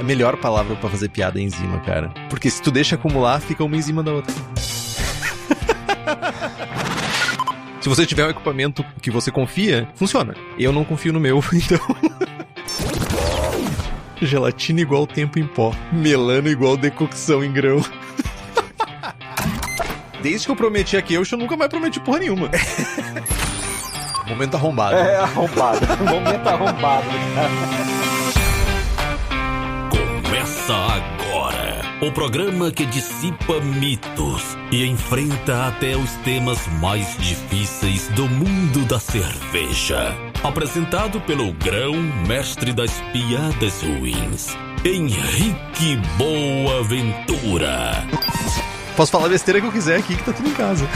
A melhor palavra pra fazer piada é enzima, cara. Porque se tu deixa acumular, fica uma em cima da outra. Se você tiver um equipamento que você confia, funciona. Eu não confio no meu, então... Gelatina igual tempo em pó. Melano igual decocção em grão. Desde que eu prometi a Keush, eu nunca mais prometi porra nenhuma. Momento arrombado. Arrombado. Momento arrombado. Começa agora o programa que dissipa mitos e enfrenta até os temas mais difíceis do mundo da cerveja. Apresentado pelo grão-mestre das piadas ruins, Henrique Boaventura. Posso falar a besteira que eu quiser aqui, que tá tudo em casa.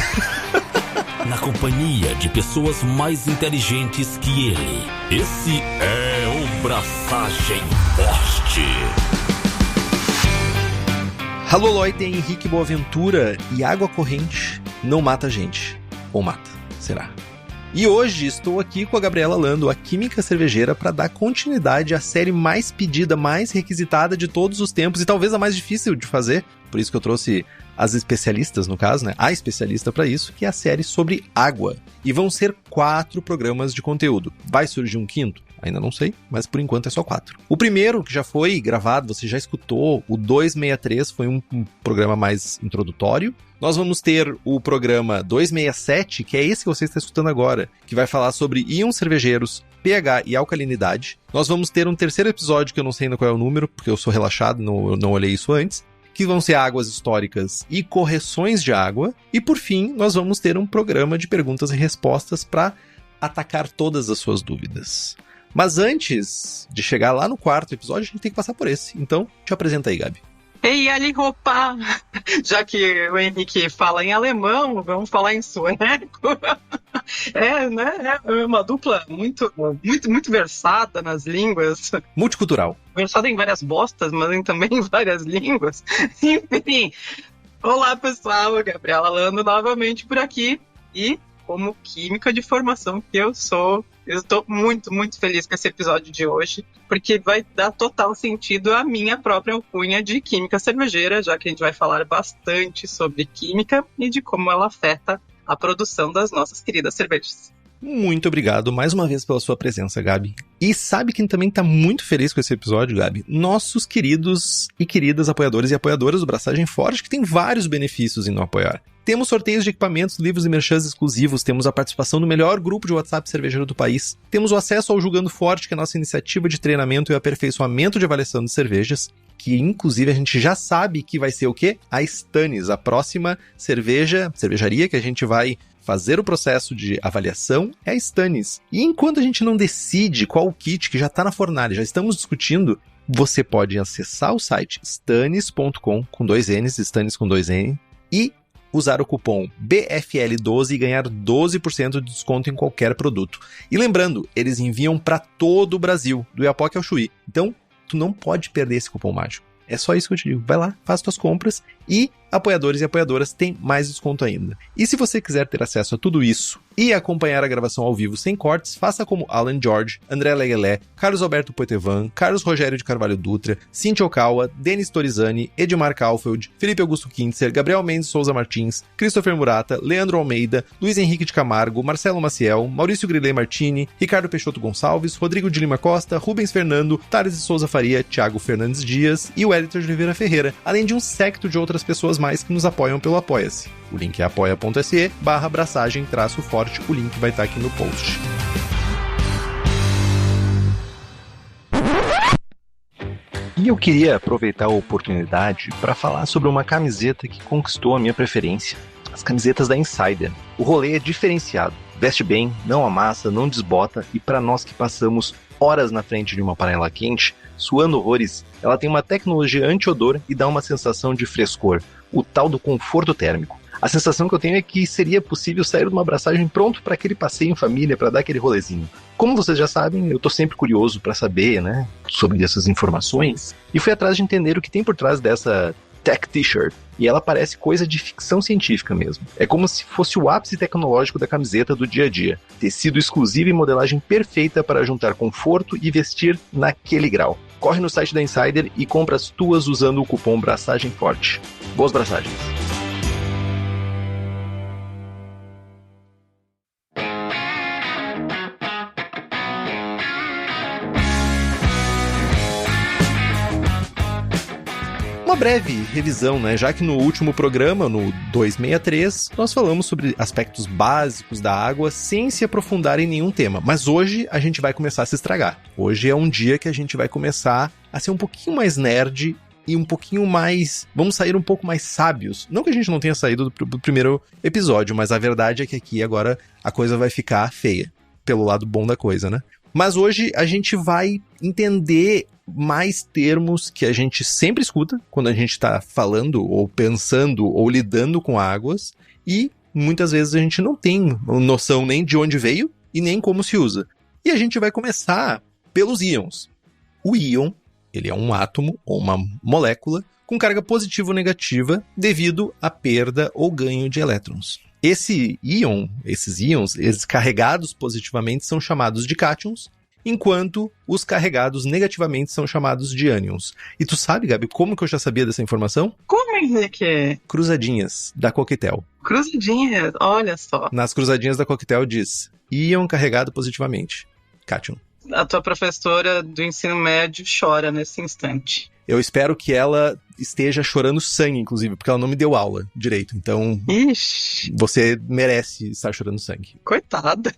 Na companhia de pessoas mais inteligentes que ele. Esse é o Braçagem Forte. Alô, Lloyd, tem Henrique Boaventura e água corrente não mata a gente. Ou mata, será? E hoje estou aqui com a Gabriela Lando, a química cervejeira, para dar continuidade à série mais pedida, mais requisitada de todos os tempos e talvez a mais difícil de fazer. Por isso que eu trouxe as especialistas, no caso, né? A especialista para isso, que é a série sobre água. E vão ser 4 programas de conteúdo. Vai surgir um quinto? Ainda não sei, mas por enquanto é só 4. O primeiro, que já foi gravado, você já escutou, o 263, foi um programa mais introdutório. Nós vamos ter o programa 267, que é esse que você está escutando agora, que vai falar sobre íons cervejeiros, pH e alcalinidade. Nós vamos ter um terceiro episódio, que eu não sei ainda qual é o número, porque eu sou relaxado, não olhei isso antes, que vão ser águas históricas e correções de água. E por fim, nós vamos ter um programa de perguntas e respostas para atacar todas as suas dúvidas. Mas antes de chegar lá no 4º episódio, a gente tem que passar por esse. Então, te apresenta aí, Gabi. Ei, ali, roupa! Já que o Henrique fala em alemão, vamos falar em sueco. Né? É uma dupla muito versada nas línguas. Multicultural. Versada em várias bostas, mas também em várias línguas. Enfim. Olá, pessoal. Gabriela Lando novamente por aqui. E, como química de formação que eu sou, eu estou muito, muito feliz com esse episódio de hoje, porque vai dar total sentido à minha própria alcunha de química cervejeira, já que a gente vai falar bastante sobre química e de como ela afeta a produção das nossas queridas cervejas. Muito obrigado mais uma vez pela sua presença, Gabi. E sabe quem também está muito feliz com esse episódio, Gabi? Nossos queridos e queridas apoiadores e apoiadoras do Braçagem Forte, que tem vários benefícios em não apoiar. Temos sorteios de equipamentos, livros e merchans exclusivos, temos a participação do melhor grupo de WhatsApp cervejeiro do país, temos o acesso ao Julgando Forte, que é a nossa iniciativa de treinamento e aperfeiçoamento de avaliação de cervejas, que inclusive a gente já sabe que vai ser o quê? A Stannis, a próxima cervejaria que a gente vai fazer o processo de avaliação é a Stannis. E enquanto a gente não decide qual o kit que já está na fornalha, já estamos discutindo, você pode acessar o site stannis.com, com 2 N's, Stannis com 2 N, e usar o cupom BFL12 e ganhar 12% de desconto em qualquer produto. E lembrando, eles enviam para todo o Brasil, do Iapoque ao Chuí. Então, tu não pode perder esse cupom mágico. É só isso que eu te digo. Vai lá, faz tuas compras e apoiadores e apoiadoras têm mais desconto ainda. E se você quiser ter acesso a tudo isso e acompanhar a gravação ao vivo sem cortes, faça como Alan George, André Leguelé, Carlos Alberto Poitevin, Carlos Rogério de Carvalho Dutra, Cintia Okawa, Denis Torizani, Edmar Kaufeld, Felipe Augusto Kintzer, Gabriel Mendes Souza Martins, Christopher Murata, Leandro Almeida, Luiz Henrique de Camargo, Marcelo Maciel, Maurício Grillet Martini, Ricardo Peixoto Gonçalves, Rodrigo de Lima Costa, Rubens Fernando, Thales de Souza Faria, Thiago Fernandes Dias e o Wellington de Oliveira Ferreira, além de um séquito de outras pessoas mais que nos apoiam pelo Apoia-se. O link é apoia.se/braçagem-forte. O link vai estar aqui no post. E eu queria aproveitar a oportunidade para falar sobre uma camiseta que conquistou a minha preferência. As camisetas da Insider. O rolê é diferenciado. Veste bem, não amassa, não desbota, e para nós que passamos horas na frente de uma panela quente, suando horrores, ela tem uma tecnologia anti-odor e dá uma sensação de frescor, o tal do conforto térmico. A sensação que eu tenho é que seria possível sair de uma abraçagem pronto para aquele passeio em família, para dar aquele rolezinho. Como vocês já sabem, eu tô sempre curioso para saber, né, sobre essas informações, e fui atrás de entender o que tem por trás dessa Tech T-shirt. E ela parece coisa de ficção científica mesmo. É como se fosse o ápice tecnológico da camiseta do dia a dia. Tecido exclusivo e modelagem perfeita para juntar conforto e vestir naquele grau. corre no site da Insider e compra as tuas usando o cupom Braçagem Forte. Boas braçagens! Uma breve revisão, né? Já que no último programa, no 263, nós falamos sobre aspectos básicos da água sem se aprofundar em nenhum tema. Mas hoje a gente vai começar a se estragar. Hoje é um dia que a gente vai começar a ser um pouquinho mais nerd e um pouquinho mais... Vamos sair um pouco mais sábios. Não que a gente não tenha saído do primeiro episódio, mas a verdade é que aqui agora a coisa vai ficar feia. Pelo lado bom da coisa, né? Mas hoje a gente vai entender mais termos que a gente sempre escuta quando a gente está falando, ou pensando, ou lidando com águas, e muitas vezes a gente não tem noção nem de onde veio e nem como se usa. E a gente vai começar pelos íons. O íon, ele é um átomo ou uma molécula com carga positiva ou negativa devido à perda ou ganho de elétrons. Esses íons, eles carregados positivamente são chamados de cátions, enquanto os carregados negativamente são chamados de ânions. E tu sabe, Gabi, como que eu já sabia dessa informação? Como é que é? Cruzadinhas da Coquetel. Cruzadinhas, olha só. Nas cruzadinhas da Coquetel diz íon carregado positivamente, cátion. A tua professora do ensino médio chora nesse instante. Eu espero que ela esteja chorando sangue, inclusive, porque ela não me deu aula direito. Então, Ixi, você merece estar chorando sangue. coitada.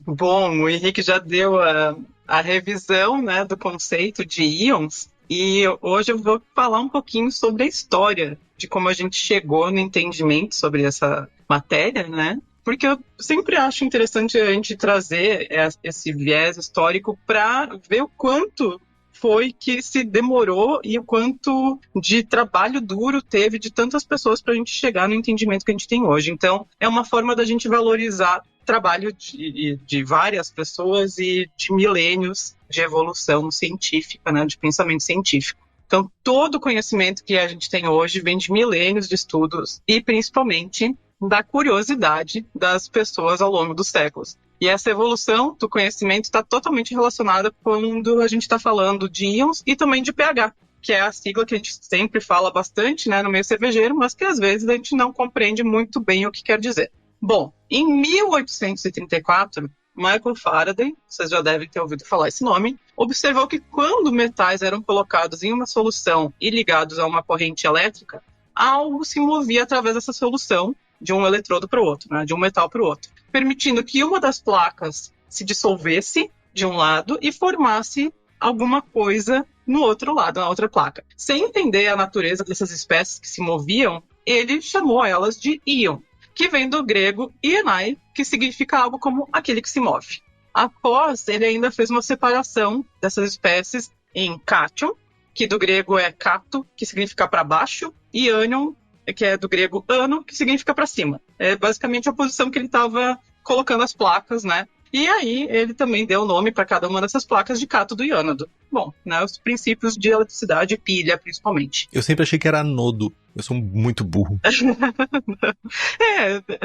Bom, o Henrique já deu a revisão, né, do conceito de íons, e hoje eu vou falar um pouquinho sobre a história de como a gente chegou no entendimento sobre essa matéria, né? Porque eu sempre acho interessante a gente trazer esse viés histórico para ver o quanto foi que se demorou e o quanto de trabalho duro teve de tantas pessoas para a gente chegar no entendimento que a gente tem hoje. Então, é uma forma da gente valorizar o trabalho de várias pessoas e de milênios de evolução científica, né, de pensamento científico. Então, todo o conhecimento que a gente tem hoje vem de milênios de estudos e, principalmente, da curiosidade das pessoas ao longo dos séculos. E essa evolução do conhecimento está totalmente relacionada quando a gente está falando de íons e também de pH, que é a sigla que a gente sempre fala bastante, né, no meio cervejeiro, mas que às vezes a gente não compreende muito bem o que quer dizer. Bom, em 1834, Michael Faraday, vocês já devem ter ouvido falar esse nome, observou que quando metais eram colocados em uma solução e ligados a uma corrente elétrica, algo se movia através dessa solução, de um eletrodo para o outro, né, de um metal para o outro, permitindo que uma das placas se dissolvesse de um lado e formasse alguma coisa no outro lado, na outra placa. Sem entender a natureza dessas espécies que se moviam, ele chamou elas de íon, que vem do grego ionai, que significa algo como aquele que se move. Após, ele ainda fez uma separação dessas espécies em cátion, que do grego é kato, que significa para baixo, e ânion, que é do grego ano, que significa para cima. É basicamente a posição que ele estava colocando as placas, né? E aí ele também deu o nome para cada uma dessas placas de cátodo e ânodo. Bom, né, os princípios de eletricidade, pilha principalmente. Eu sempre achei que era anodo. Eu sou muito burro.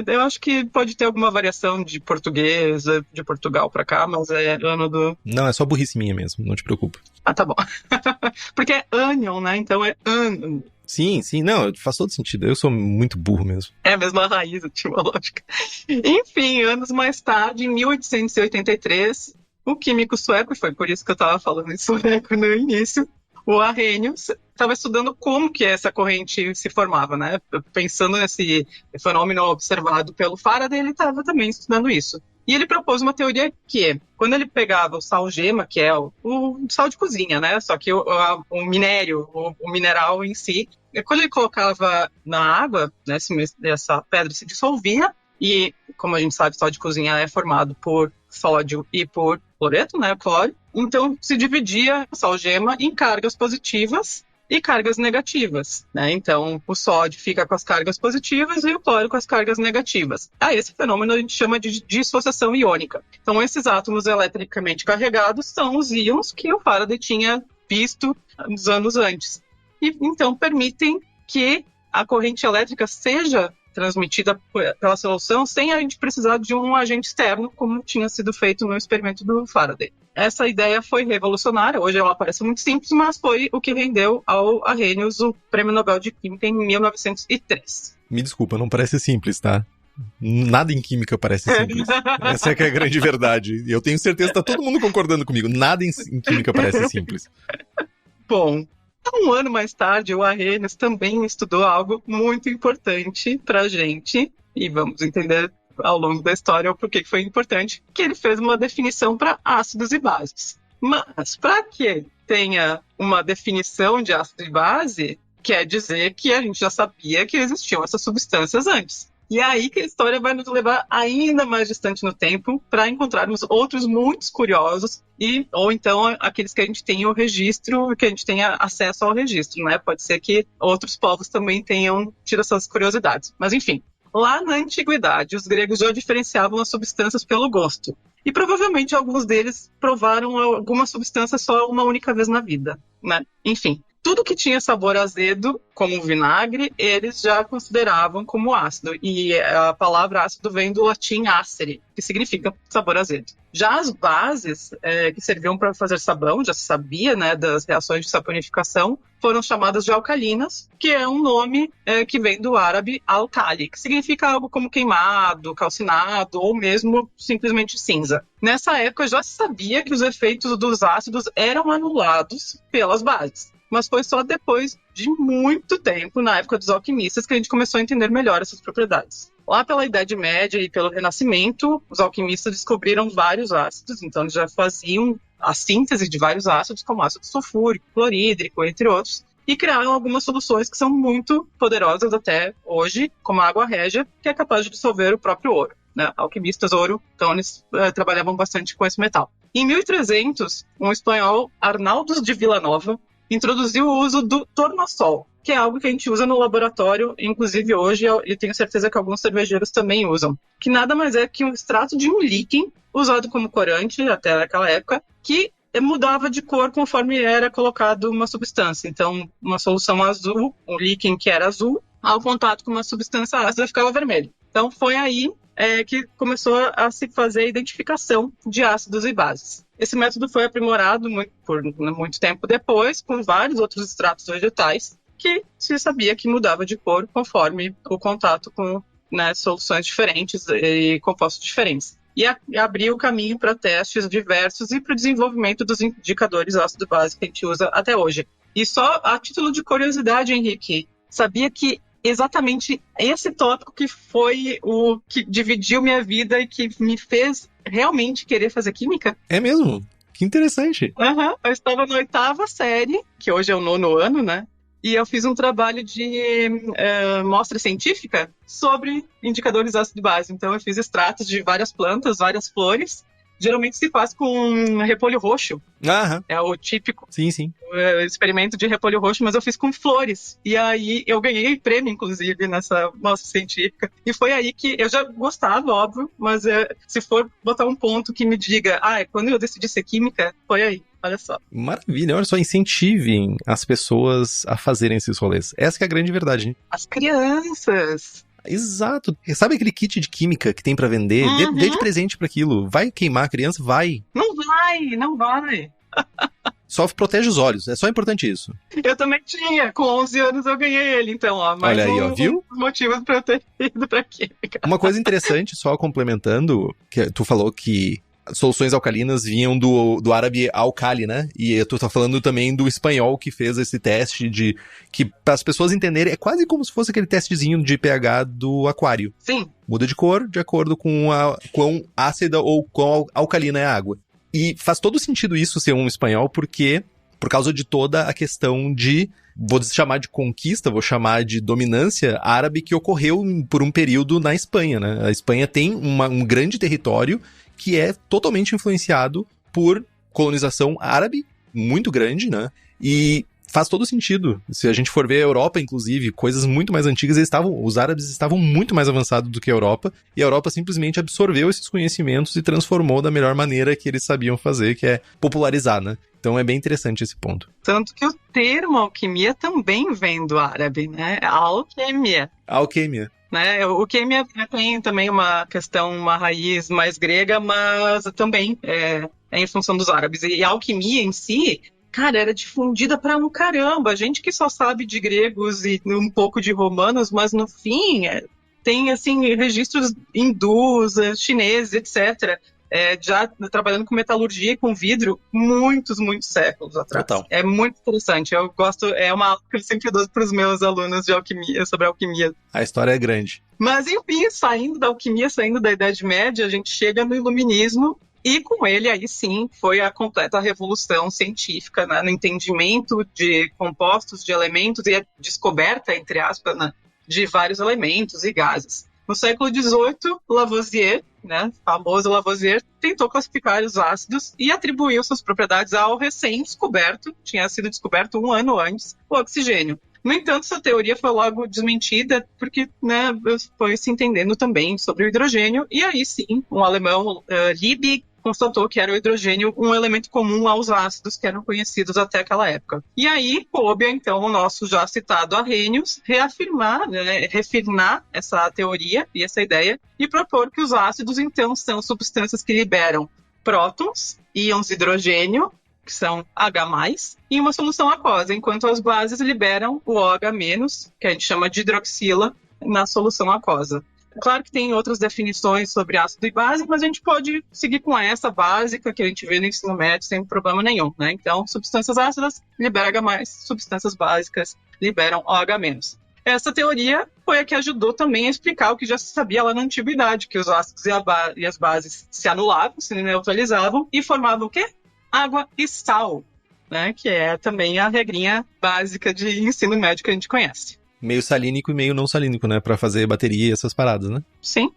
Eu acho que pode ter alguma variação de português, de Portugal para cá, mas é ânodo. Não, é só burrice minha mesmo, não te preocupa. Ah, tá bom. Porque é ânion, né? Então é ânion. Sim, não, faz todo sentido. Eu sou muito burro mesmo. É a mesma raiz etimológica. Enfim, anos mais tarde, em 1883, o químico sueco, e foi por isso que eu estava falando em sueco no início, o Arrhenius, estava estudando como que essa corrente se formava, né? Pensando nesse fenômeno observado pelo Faraday, ele estava também estudando isso. E ele propôs uma teoria que, quando ele pegava o sal gema, que é o sal de cozinha, né? Só que o minério, o mineral em si, quando ele colocava na água, né, essa pedra se dissolvia, e, como a gente sabe, sal de cozinha é formado por sódio e por cloreto, né, cloro. Então, se dividia o sal gema em cargas positivas e cargas negativas, né? Então, o sódio fica com as cargas positivas e o cloro com as cargas negativas. Esse fenômeno a gente chama de dissociação iônica. Então, esses átomos eletricamente carregados são os íons que o Faraday tinha visto uns anos antes. E, então, permitem que a corrente elétrica seja transmitida pela solução sem a gente precisar de um agente externo, como tinha sido feito no experimento do Faraday. essa ideia foi revolucionária. Hoje ela parece muito simples, mas foi o que rendeu ao Arrhenius o Prêmio Nobel de Química em 1903. Me desculpa, não parece simples, tá? Nada em química parece simples. Essa é que é a grande verdade. E eu tenho certeza que tá todo mundo concordando comigo. Nada em química parece simples. Bom, um ano mais tarde, o Arrhenius também estudou algo muito importante pra gente. E vamos entender ao longo da história o porquê que foi importante. Que ele fez uma definição para ácidos e bases. Mas, para que tenha uma definição de ácido e base, quer dizer que a gente já sabia que existiam essas substâncias antes. E é aí que a história vai nos levar ainda mais distante no tempo para encontrarmos outros muito curiosos ou então aqueles que a gente tenha o registro, que a gente tenha acesso ao registro, né? Pode ser que outros povos também tenham tido essas curiosidades. Mas enfim, lá na antiguidade, os gregos já diferenciavam as substâncias pelo gosto. E provavelmente alguns deles provaram alguma substância só uma única vez na vida, né? Enfim. Tudo que tinha sabor azedo, como vinagre, eles já consideravam como ácido. E a palavra ácido vem do latim acere, que significa sabor azedo. Já as bases, que serviam para fazer sabão, já se sabia, né, das reações de saponificação, foram chamadas de alcalinas, que é um nome que vem do árabe alcali, que significa algo como queimado, calcinado ou mesmo simplesmente cinza. Nessa época já se sabia que os efeitos dos ácidos eram anulados pelas bases. Mas foi só depois de muito tempo, na época dos alquimistas, que a gente começou a entender melhor essas propriedades. Lá pela Idade Média e pelo Renascimento, os alquimistas descobriram vários ácidos, então eles já faziam a síntese de vários ácidos, como ácido sulfúrico, clorídrico, entre outros, e criaram algumas soluções que são muito poderosas até hoje, como a água régia, que é capaz de dissolver o próprio ouro. Né? Alquimistas, ouro, então eles trabalhavam bastante com esse metal. Em 1300, um espanhol, Arnaldo de Villanova, introduziu o uso do tornassol, que é algo que a gente usa no laboratório, inclusive hoje, e tenho certeza que alguns cervejeiros também usam, que nada mais é que um extrato de um líquen, usado como corante até aquela época, que mudava de cor conforme era colocado uma substância. Então, uma solução azul, um líquen que era azul, ao contato com uma substância ácida ficava vermelho. Então, foi aí que começou a se fazer a identificação de ácidos e bases. Esse método foi aprimorado por muito tempo depois, com vários outros extratos vegetais, que se sabia que mudava de cor conforme o contato com soluções diferentes e compostos diferentes. E abriu o caminho para testes diversos e para o desenvolvimento dos indicadores ácido-base que a gente usa até hoje. E só a título de curiosidade, Henrique, sabia que exatamente esse tópico que foi o que dividiu minha vida e que me fez realmente querer fazer química? É mesmo? Que interessante. Eu estava na 8ª série, que hoje é o 9º ano, né? E eu fiz um trabalho de mostra científica sobre indicadores ácido-base. Então eu fiz extratos de várias plantas, várias flores. Geralmente se faz com repolho roxo. É o típico experimento de repolho roxo, mas eu fiz com flores. E aí eu ganhei prêmio, inclusive, nessa mostra científica. E foi aí que eu já gostava, óbvio, mas se for botar um ponto que me diga, quando eu decidi ser química, foi aí. Olha só. Maravilha, olha só, incentivem as pessoas a fazerem esses rolês. Essa que é a grande verdade, hein? As crianças. Exato. Sabe aquele kit de química que tem pra vender? Dê de presente pra aquilo. Vai queimar a criança? Vai. Não vai. Só protege os olhos. É só importante isso. Eu também tinha. Com 11 anos eu ganhei ele, então, ó. Olha aí, ó, viu? Motivos pra eu ter ido pra química. Uma coisa interessante, só complementando, que tu falou que soluções alcalinas vinham do árabe alcali, né? E tu tá falando também do espanhol que fez esse teste de... que para as pessoas entenderem, é quase como se fosse aquele testezinho de pH do aquário. Sim. Muda de cor de acordo com quão ácida ou quão alcalina é a água. E faz todo sentido isso ser um espanhol, porque por causa de toda a questão de, vou chamar de conquista, vou chamar de dominância árabe que ocorreu por um período na Espanha, né? A Espanha tem um grande território que é totalmente influenciado por colonização árabe, muito grande, né? E faz todo sentido. Se a gente for ver a Europa, inclusive, coisas muito mais antigas, os árabes estavam muito mais avançados do que a Europa, e a Europa simplesmente absorveu esses conhecimentos e transformou da melhor maneira que eles sabiam fazer, que é popularizar, né? Então é bem interessante esse ponto. Tanto que o termo alquimia também vem do árabe, né? Alquimia. Alquimia. Né? O químia tem também uma questão, uma raiz mais grega, mas também em função dos árabes. E a alquimia em si, cara, era difundida pra um caramba. Gente que só sabe de gregos e um pouco de romanos, mas no fim tem, assim, registros hindus, chineses, etc., já trabalhando com metalurgia e com vidro muitos séculos atrás. Total. É muito interessante. Eu gosto, é uma aula que eu sempre dou para os meus alunos de alquimia, sobre alquimia. A história é grande. Mas, enfim, saindo da alquimia, saindo da Idade Média, a gente chega no Iluminismo, e com ele, aí sim, foi a completa revolução científica, né, no entendimento de compostos, de elementos, e a descoberta, entre aspas, né, de vários elementos e gases. No século XVIII, Lavoisier, né, famoso Lavoisier, tentou classificar os ácidos e atribuiu suas propriedades ao recém-descoberto, tinha sido descoberto 1 ano antes, o oxigênio. No entanto, essa teoria foi logo desmentida porque, né, foi se entendendo também sobre o hidrogênio, e aí sim, um alemão, Liebig, constatou que era o hidrogênio um elemento comum aos ácidos que eram conhecidos até aquela época. E aí coube, então, o nosso já citado Arrhenius reafirmar, né, refinar essa teoria e essa ideia e propor que os ácidos, então, são substâncias que liberam prótons, íons de hidrogênio, que são H+, em uma solução aquosa, enquanto as bases liberam o OH-, que a gente chama de hidroxila, na solução aquosa. Claro que tem outras definições sobre ácido e base, mas a gente pode seguir com essa básica que a gente vê no ensino médio sem problema nenhum, né? Então, substâncias ácidas liberam H+, substâncias básicas liberam OH-. Essa teoria foi a que ajudou também a explicar o que já se sabia lá na antiguidade, que os ácidos e as bases se anulavam, se neutralizavam e formavam o quê? Água e sal, né? Que é também a regrinha básica de ensino médio que a gente conhece. Meio salínico e meio não salínico, né? Pra fazer bateria e essas paradas, né? Sim,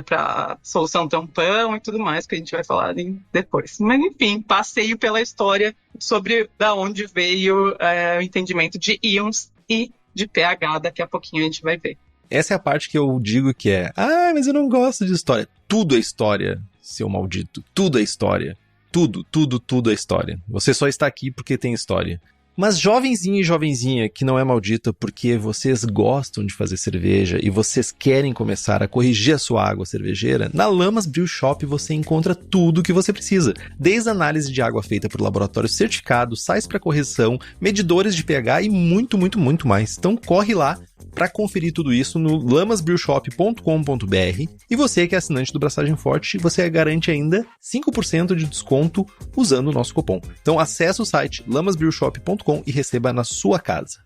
pra solução tampão e tudo mais, que a gente vai falar depois. Mas, enfim, passeio pela história sobre da onde veio o entendimento de íons e de pH. Daqui a pouquinho a gente vai ver. Essa é a parte que eu digo que mas eu não gosto de história. Tudo é história, seu maldito. Tudo é história. Tudo é história. Você só está aqui porque tem história. Mas jovenzinho e jovenzinha que não é maldita porque vocês gostam de fazer cerveja e vocês querem começar a corrigir a sua água cervejeira, na Lamas Brew Shop você encontra tudo o que você precisa. Desde análise de água feita por laboratório certificado, sais para correção, medidores de pH e muito mais. Então corre lá para conferir tudo isso no lamasbrewshop.com.br e você que é assinante do Braçagem Forte, você garante ainda 5% de desconto usando o nosso cupom. Então acesse o site lamasbrewshop.com e receba na sua casa.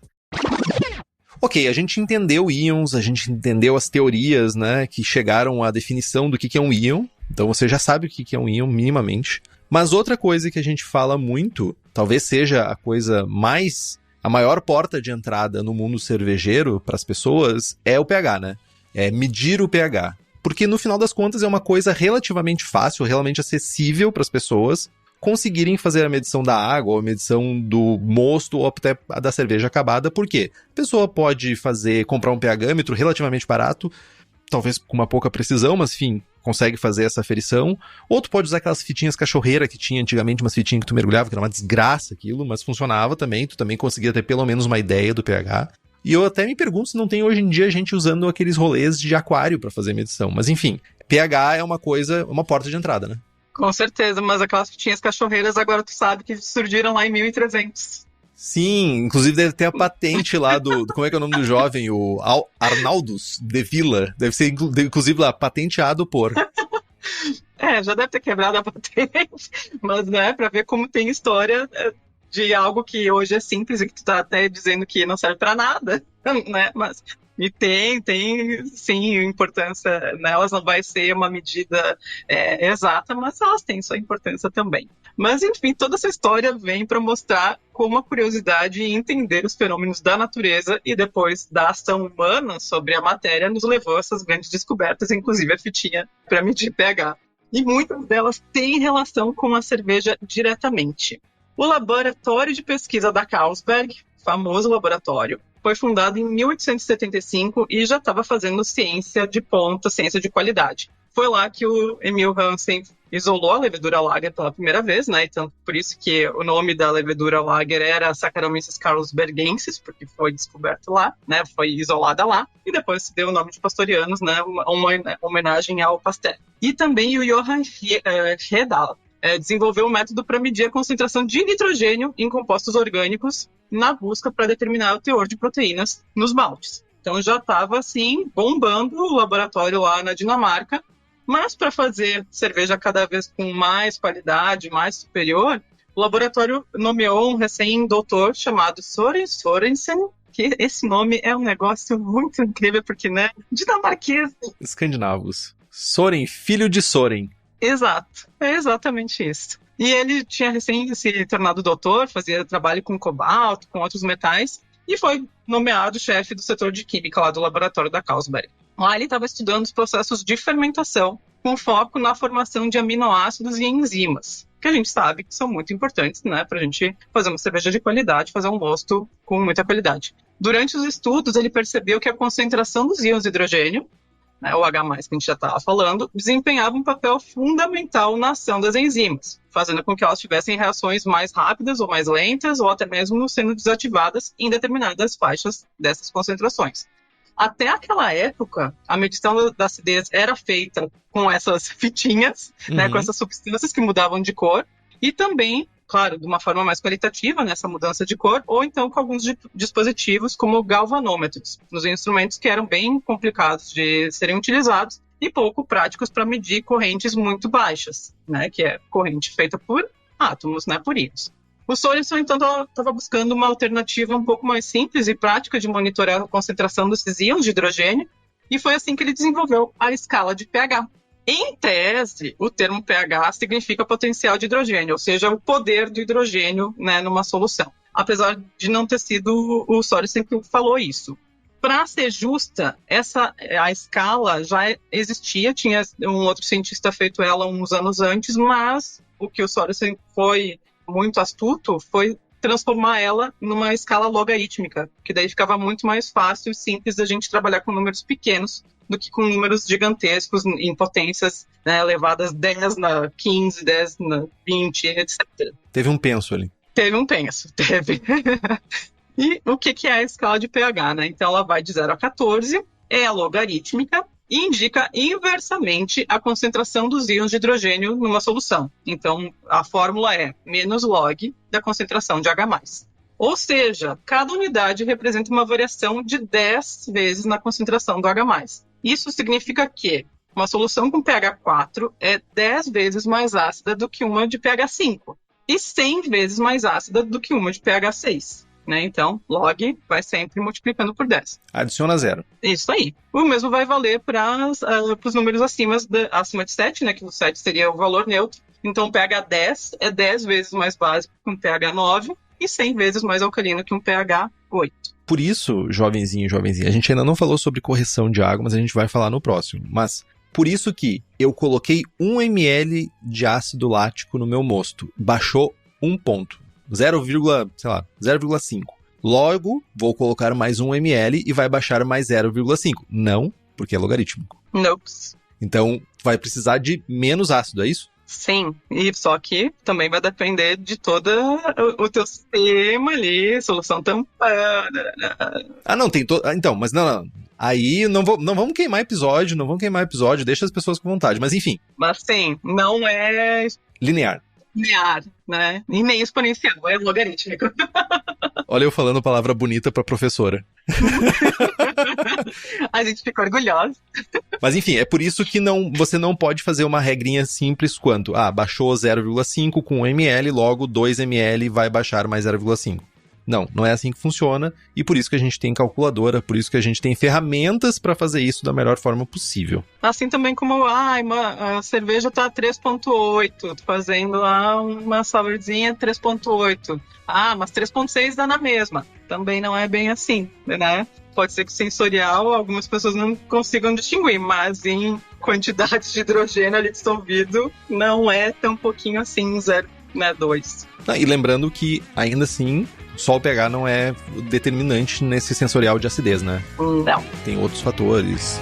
Ok, a gente entendeu íons, a gente entendeu as teorias, né, que chegaram à definição do que é um íon. Então você já sabe o que é um íon minimamente. Mas outra coisa que a gente fala muito, talvez seja a maior porta de entrada no mundo cervejeiro para as pessoas é o pH, né? É medir o pH. Porque no final das contas é uma coisa relativamente fácil, realmente acessível para as pessoas conseguirem fazer a medição da água, ou a medição do mosto, ou até a da cerveja acabada. Por quê? A pessoa pode comprar um pHmetro relativamente barato, talvez com uma pouca precisão, mas enfim, consegue fazer essa aferição. Ou tu pode usar aquelas fitinhas cachorreira que tinha antigamente, umas fitinhas que tu mergulhava, que era uma desgraça aquilo, mas funcionava também, tu também conseguia ter pelo menos uma ideia do pH. E eu até me pergunto se não tem hoje em dia gente usando aqueles rolês de aquário para fazer medição. Mas enfim, pH é uma porta de entrada, né? Com certeza, mas aquelas fitinhas cachorreiras agora tu sabe que surgiram lá em 1300. Sim, inclusive deve ter a patente lá do como é que é o nome do jovem? O Arnaldus de Villa. Deve ser, inclusive, lá, patenteado por... Já deve ter quebrado a patente, mas, né, pra ver como tem história de algo que hoje é simples e que tu tá até dizendo que não serve pra nada, né, mas... E tem sim importância, né? Elas não vai ser uma medida exata, mas elas têm sua importância também. Mas, enfim, toda essa história vem para mostrar como a curiosidade em entender os fenômenos da natureza e depois da ação humana sobre a matéria nos levou a essas grandes descobertas, inclusive a fitinha para medir pH. E muitas delas têm relação com a cerveja diretamente. O Laboratório de Pesquisa da Carlsberg, famoso laboratório, foi fundado em 1875 e já estava fazendo ciência de ponta, ciência de qualidade. Foi lá que o Emil Hansen isolou a levedura Lager pela primeira vez, né? Então, por isso que o nome da levedura Lager era Saccharomyces carlsbergensis, porque foi descoberto lá, né? Foi isolada lá. E depois se deu o nome de Pastorianos, né? Uma homenagem ao Pasteur. E também o Johann Redal, desenvolveu um método para medir a concentração de nitrogênio em compostos orgânicos na busca para determinar o teor de proteínas nos maltes. Então já estava assim, bombando o laboratório lá na Dinamarca, mas para fazer cerveja cada vez com mais qualidade, mais superior, o laboratório nomeou um recém-doutor chamado Søren Sørensen, que esse nome é um negócio muito incrível, porque, né, dinamarquês. Escandinavos. Søren, filho de Søren. Exato, é exatamente isso. E ele tinha recém se tornado doutor, fazia trabalho com cobalto, com outros metais, e foi nomeado chefe do setor de química lá do laboratório da Carlsberg. Lá ele estava estudando os processos de fermentação, com foco na formação de aminoácidos e enzimas, que a gente sabe que são muito importantes, né, para a gente fazer uma cerveja de qualidade, fazer um mosto com muita qualidade. Durante os estudos, ele percebeu que a concentração dos íons de hidrogênio, né, o H+, que a gente já estava falando, desempenhava um papel fundamental na ação das enzimas, fazendo com que elas tivessem reações mais rápidas ou mais lentas, ou até mesmo sendo desativadas em determinadas faixas dessas concentrações. Até aquela época, a medição da acidez era feita com essas fitinhas, né, com essas substâncias que mudavam de cor, e também, claro, de uma forma mais qualitativa nessa mudança de cor, ou então com alguns dispositivos como galvanômetros, nos instrumentos que eram bem complicados de serem utilizados e pouco práticos para medir correntes muito baixas, né, que é corrente feita por átomos, né, por íons. O Sørensen, então, estava buscando uma alternativa um pouco mais simples e prática de monitorar a concentração desses íons de hidrogênio, e foi assim que ele desenvolveu a escala de pH. Em tese, o termo pH significa potencial de hidrogênio, ou seja, o poder do hidrogênio, né, numa solução. Apesar de não ter sido o Sørensen que falou isso. Para ser justa, a escala já existia, tinha um outro cientista feito ela uns anos antes, mas o que o Sørensen foi muito astuto foi transformar ela numa escala logarítmica, que daí ficava muito mais fácil e simples da gente trabalhar com números pequenos do que com números gigantescos em potências, né, elevadas 10 na 15, 10 na 20, etc. Teve um penso ali. Teve. E o que é a escala de pH, né? Então ela vai de 0 a 14, é logarítmica, e indica inversamente a concentração dos íons de hidrogênio numa solução. Então, a fórmula é menos log da concentração de H+. Ou seja, cada unidade representa uma variação de 10 vezes na concentração do H+. Isso significa que uma solução com pH 4 é 10 vezes mais ácida do que uma de pH 5 e 100 vezes mais ácida do que uma de pH 6. Né? Então, log vai sempre multiplicando por 10. Adiciona 0. Isso aí. O mesmo vai valer para os números acima de 7, né? Que o 7 seria o valor neutro. Então, pH 10 é 10 vezes mais básico que um pH 9 e 100 vezes mais alcalino que um pH 8. Por isso, jovenzinho, a gente ainda não falou sobre correção de água, mas a gente vai falar no próximo. Mas, por isso que eu coloquei 1 ml de ácido lático no meu mosto. Baixou 1 ponto. 0,5. Logo, vou colocar mais 1 ml e vai baixar mais 0,5. Não, porque é logarítmico. Nope. Então, vai precisar de menos ácido, é isso? Sim, e só que também vai depender de todo o teu sistema ali, solução tampada. Ah, não, tem todo... Então, mas não. Aí não vamos queimar episódio, deixa as pessoas com vontade, mas enfim. Mas sim, não é... Linear, né? E nem exponencial, é logarítmico. Olha eu falando palavra bonita pra professora. A gente fica orgulhosa. Mas enfim, é por isso que você não pode fazer uma regrinha simples quanto, baixou 0,5 com 1 ml, logo 2 ml vai baixar mais 0,5. Não é assim que funciona, e por isso que a gente tem calculadora, por isso que a gente tem ferramentas para fazer isso da melhor forma possível. Assim também como, a cerveja tá 3.8, tô fazendo lá uma sourzinha 3.8. Mas 3.6 dá na mesma. Também não é bem assim, né? Pode ser que sensorial algumas pessoas não consigam distinguir, mas em quantidades de hidrogênio ali dissolvido, não é tão pouquinho assim, 0,2. E lembrando que, ainda assim, só o pH não é determinante nesse sensorial de acidez, né? Não. Tem outros fatores.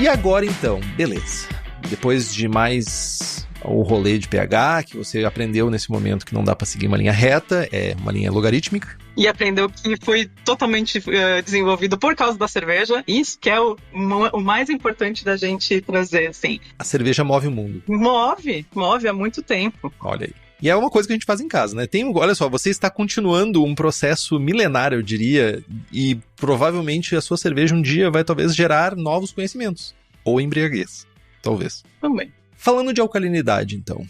E agora então, beleza. Depois de mais o rolê de pH, que você aprendeu nesse momento que não dá para seguir uma linha reta, é uma linha logarítmica. e aprendeu que foi totalmente desenvolvido por causa da cerveja. Isso que é o mais importante da gente trazer, assim. A cerveja move o mundo. Move há muito tempo. Olha aí. E é uma coisa que a gente faz em casa, né? Olha só, você está continuando um processo milenário, eu diria, e provavelmente a sua cerveja um dia vai talvez gerar novos conhecimentos. Ou embriaguez, talvez. Também. Falando de alcalinidade, então,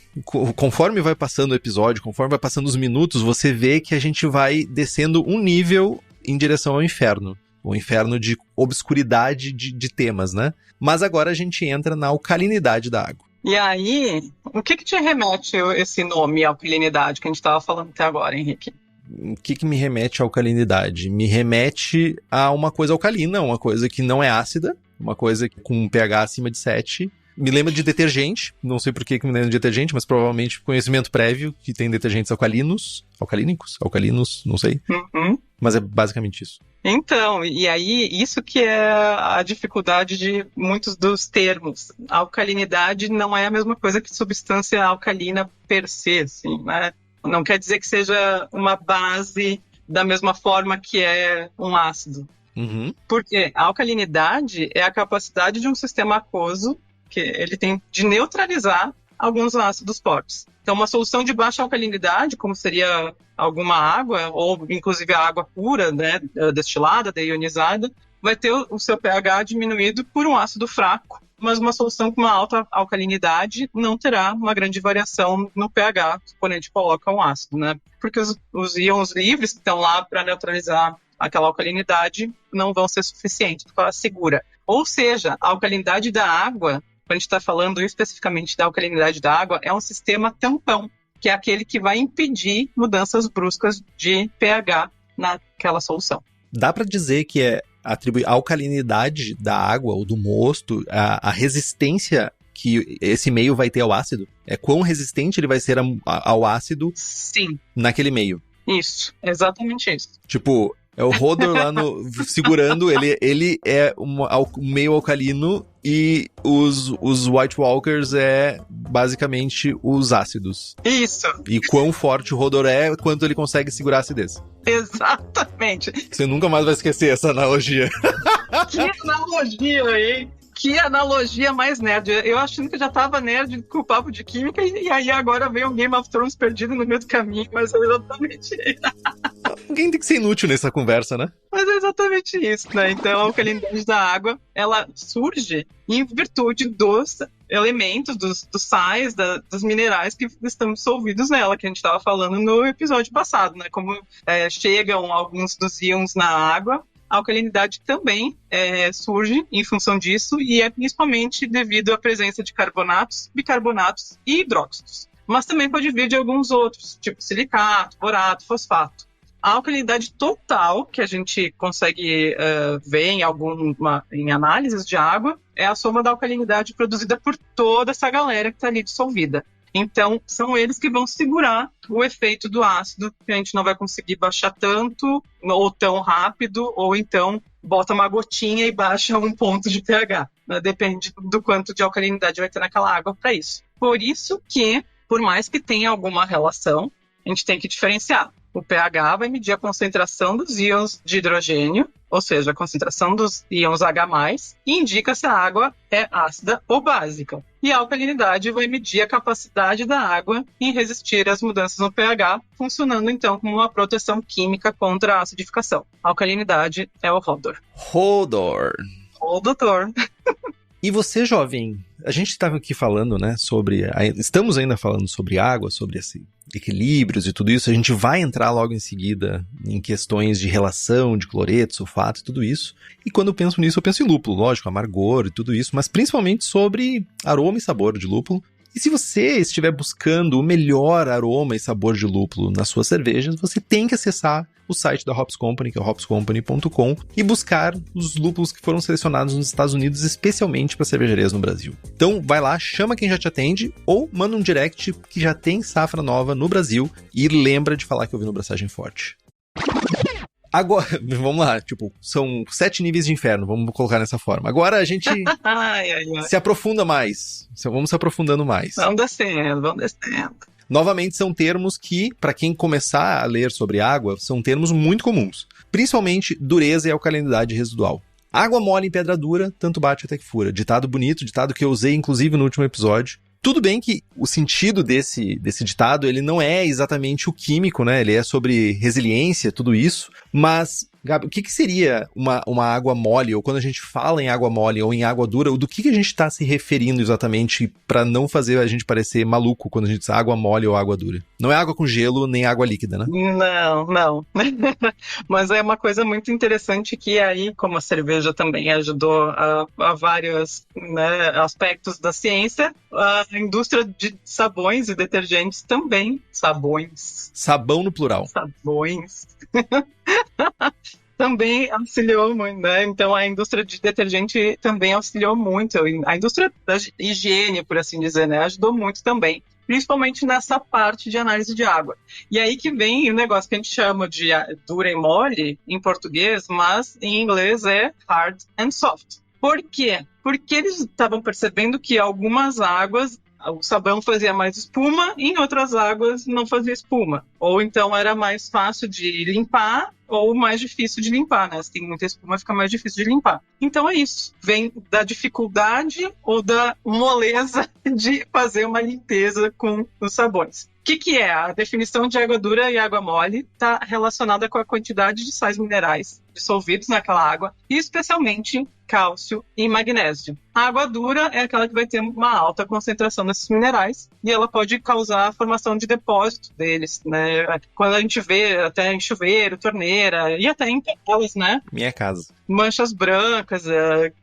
conforme vai passando o episódio, conforme vai passando os minutos, você vê que a gente vai descendo um nível em direção ao inferno. O inferno de obscuridade de temas, né? Mas agora a gente entra na alcalinidade da água. E aí, o que te remete esse nome, alcalinidade, que a gente estava falando até agora, Henrique? O que me remete à alcalinidade? Me remete a uma coisa alcalina, uma coisa que não é ácida, uma coisa com um pH acima de 7. Me lembra de detergente, não sei por que me lembra de detergente, mas provavelmente conhecimento prévio, que tem detergentes alcalinos, não sei. Uhum. Mas é basicamente isso. Então, e aí, isso que é a dificuldade de muitos dos termos. A alcalinidade não é a mesma coisa que substância alcalina per se, assim, né? Não quer dizer que seja uma base da mesma forma que é um ácido. Uhum. Porque a alcalinidade é a capacidade de um sistema aquoso que ele tem de neutralizar alguns ácidos fortes. Então, uma solução de baixa alcalinidade, como seria alguma água, ou inclusive a água pura, né, destilada, deionizada, vai ter o seu pH diminuído por um ácido fraco, mas uma solução com uma alta alcalinidade não terá uma grande variação no pH quando a gente coloca um ácido, né? Porque os íons livres que estão lá para neutralizar aquela alcalinidade não vão ser suficientes, porque ela segura. Ou seja, a alcalinidade da água, quando a gente está falando especificamente da alcalinidade da água, é um sistema tampão, que é aquele que vai impedir mudanças bruscas de pH naquela solução. Dá para dizer que é atribuir a alcalinidade da água ou do mosto, a resistência que esse meio vai ter ao ácido? É quão resistente ele vai ser ao ácido? Sim. Naquele meio? Isso, exatamente isso. Tipo, é o Hodor lá segurando, ele é um meio alcalino e os White Walkers é basicamente os ácidos. Isso. E quão forte o Hodor é, quanto ele consegue segurar a acidez. Exatamente. Você nunca mais vai esquecer essa analogia. Que analogia, hein? Que analogia mais nerd. Eu achando que eu já tava nerd com o papo de química e aí agora veio um Game of Thrones perdido no meio do caminho, mas é exatamente isso. Alguém tem que ser inútil nessa conversa, né? Mas é exatamente isso, né? Então a alcalinidade da água, ela surge em virtude dos elementos, dos sais, dos minerais que estão dissolvidos nela, que a gente estava falando no episódio passado, né? Como chegam alguns dos íons na água, a alcalinidade também surge em função disso e é principalmente devido à presença de carbonatos, bicarbonatos e hidróxidos. Mas também pode vir de alguns outros, tipo silicato, borato, fosfato. A alcalinidade total, que a gente consegue ver em análises de água, é a soma da alcalinidade produzida por toda essa galera que está ali dissolvida. Então, são eles que vão segurar o efeito do ácido, que a gente não vai conseguir baixar tanto, ou tão rápido, ou então bota uma gotinha e baixa um ponto de pH. Né? Depende do quanto de alcalinidade vai ter naquela água para isso. Por isso que, por mais que tenha alguma relação, a gente tem que diferenciar. O pH vai medir a concentração dos íons de hidrogênio, ou seja, a concentração dos íons H+, e indica se a água é ácida ou básica. E a alcalinidade vai medir a capacidade da água em resistir às mudanças no pH, funcionando então como uma proteção química contra a acidificação. A alcalinidade é o Hodor. Hodor. E você, jovem, a gente estava aqui falando, né, estamos ainda falando sobre água, sobre esse equilíbrios e tudo isso. A gente vai entrar logo em seguida em questões de relação de cloreto, sulfato e tudo isso. E quando eu penso nisso, eu penso em lúpulo, lógico, amargor e tudo isso, mas principalmente sobre aroma e sabor de lúpulo. E se você estiver buscando o melhor aroma e sabor de lúpulo nas suas cervejas, você tem que acessar o site da Hops Company, que é hopscompany.com, e buscar os lúpulos que foram selecionados nos Estados Unidos, especialmente para cervejarias no Brasil. Então, vai lá, chama quem já te atende, ou manda um direct que já tem safra nova no Brasil, e lembra de falar que eu vi no Braçagem Forte. Agora, vamos lá, são 7 níveis de inferno, vamos colocar dessa forma. Agora a gente se aprofunda mais, vamos se aprofundando mais. Vamos descendo. Novamente, são termos que, para quem começar a ler sobre água, são termos muito comuns. Principalmente dureza e alcalinidade residual. Água mole em pedra dura, tanto bate até que fura. Ditado bonito, ditado que eu usei inclusive no último episódio. Tudo bem que o sentido desse ditado, ele não é exatamente o químico, né? Ele é sobre resiliência, tudo isso. Mas, Gabi, o que seria uma água mole? Ou quando a gente fala em água mole ou em água dura, do que a gente está se referindo exatamente para não fazer a gente parecer maluco quando a gente diz água mole ou água dura? Não é água com gelo nem água líquida, né? Não. Mas é uma coisa muito interessante que aí, como a cerveja também ajudou a vários, né, aspectos da ciência, a indústria de sabões e detergentes também. Sabão no plural. Sabões. Também auxiliou muito, né? Então a indústria de detergente também auxiliou muito. A indústria da higiene, por assim dizer, né? Ajudou muito também. Principalmente nessa parte de análise de água. E aí que vem o negócio que a gente chama de dura e mole em português, mas em inglês é hard and soft. Por quê? Porque eles estavam percebendo que algumas águas o sabão fazia mais espuma, em outras águas não fazia espuma. Ou então era mais fácil de limpar ou mais difícil de limpar, né? Se tem muita espuma, fica mais difícil de limpar. Então é isso. Vem da dificuldade ou da moleza de fazer uma limpeza com os sabões. O que é? A definição de água dura e água mole está relacionada com a quantidade de sais minerais dissolvidos naquela água, e especialmente cálcio e magnésio. A água dura é aquela que vai ter uma alta concentração desses minerais e ela pode causar a formação de depósitos deles, né? Quando a gente vê até em chuveiro, torneira e até em panelas, né? Minha casa. Manchas brancas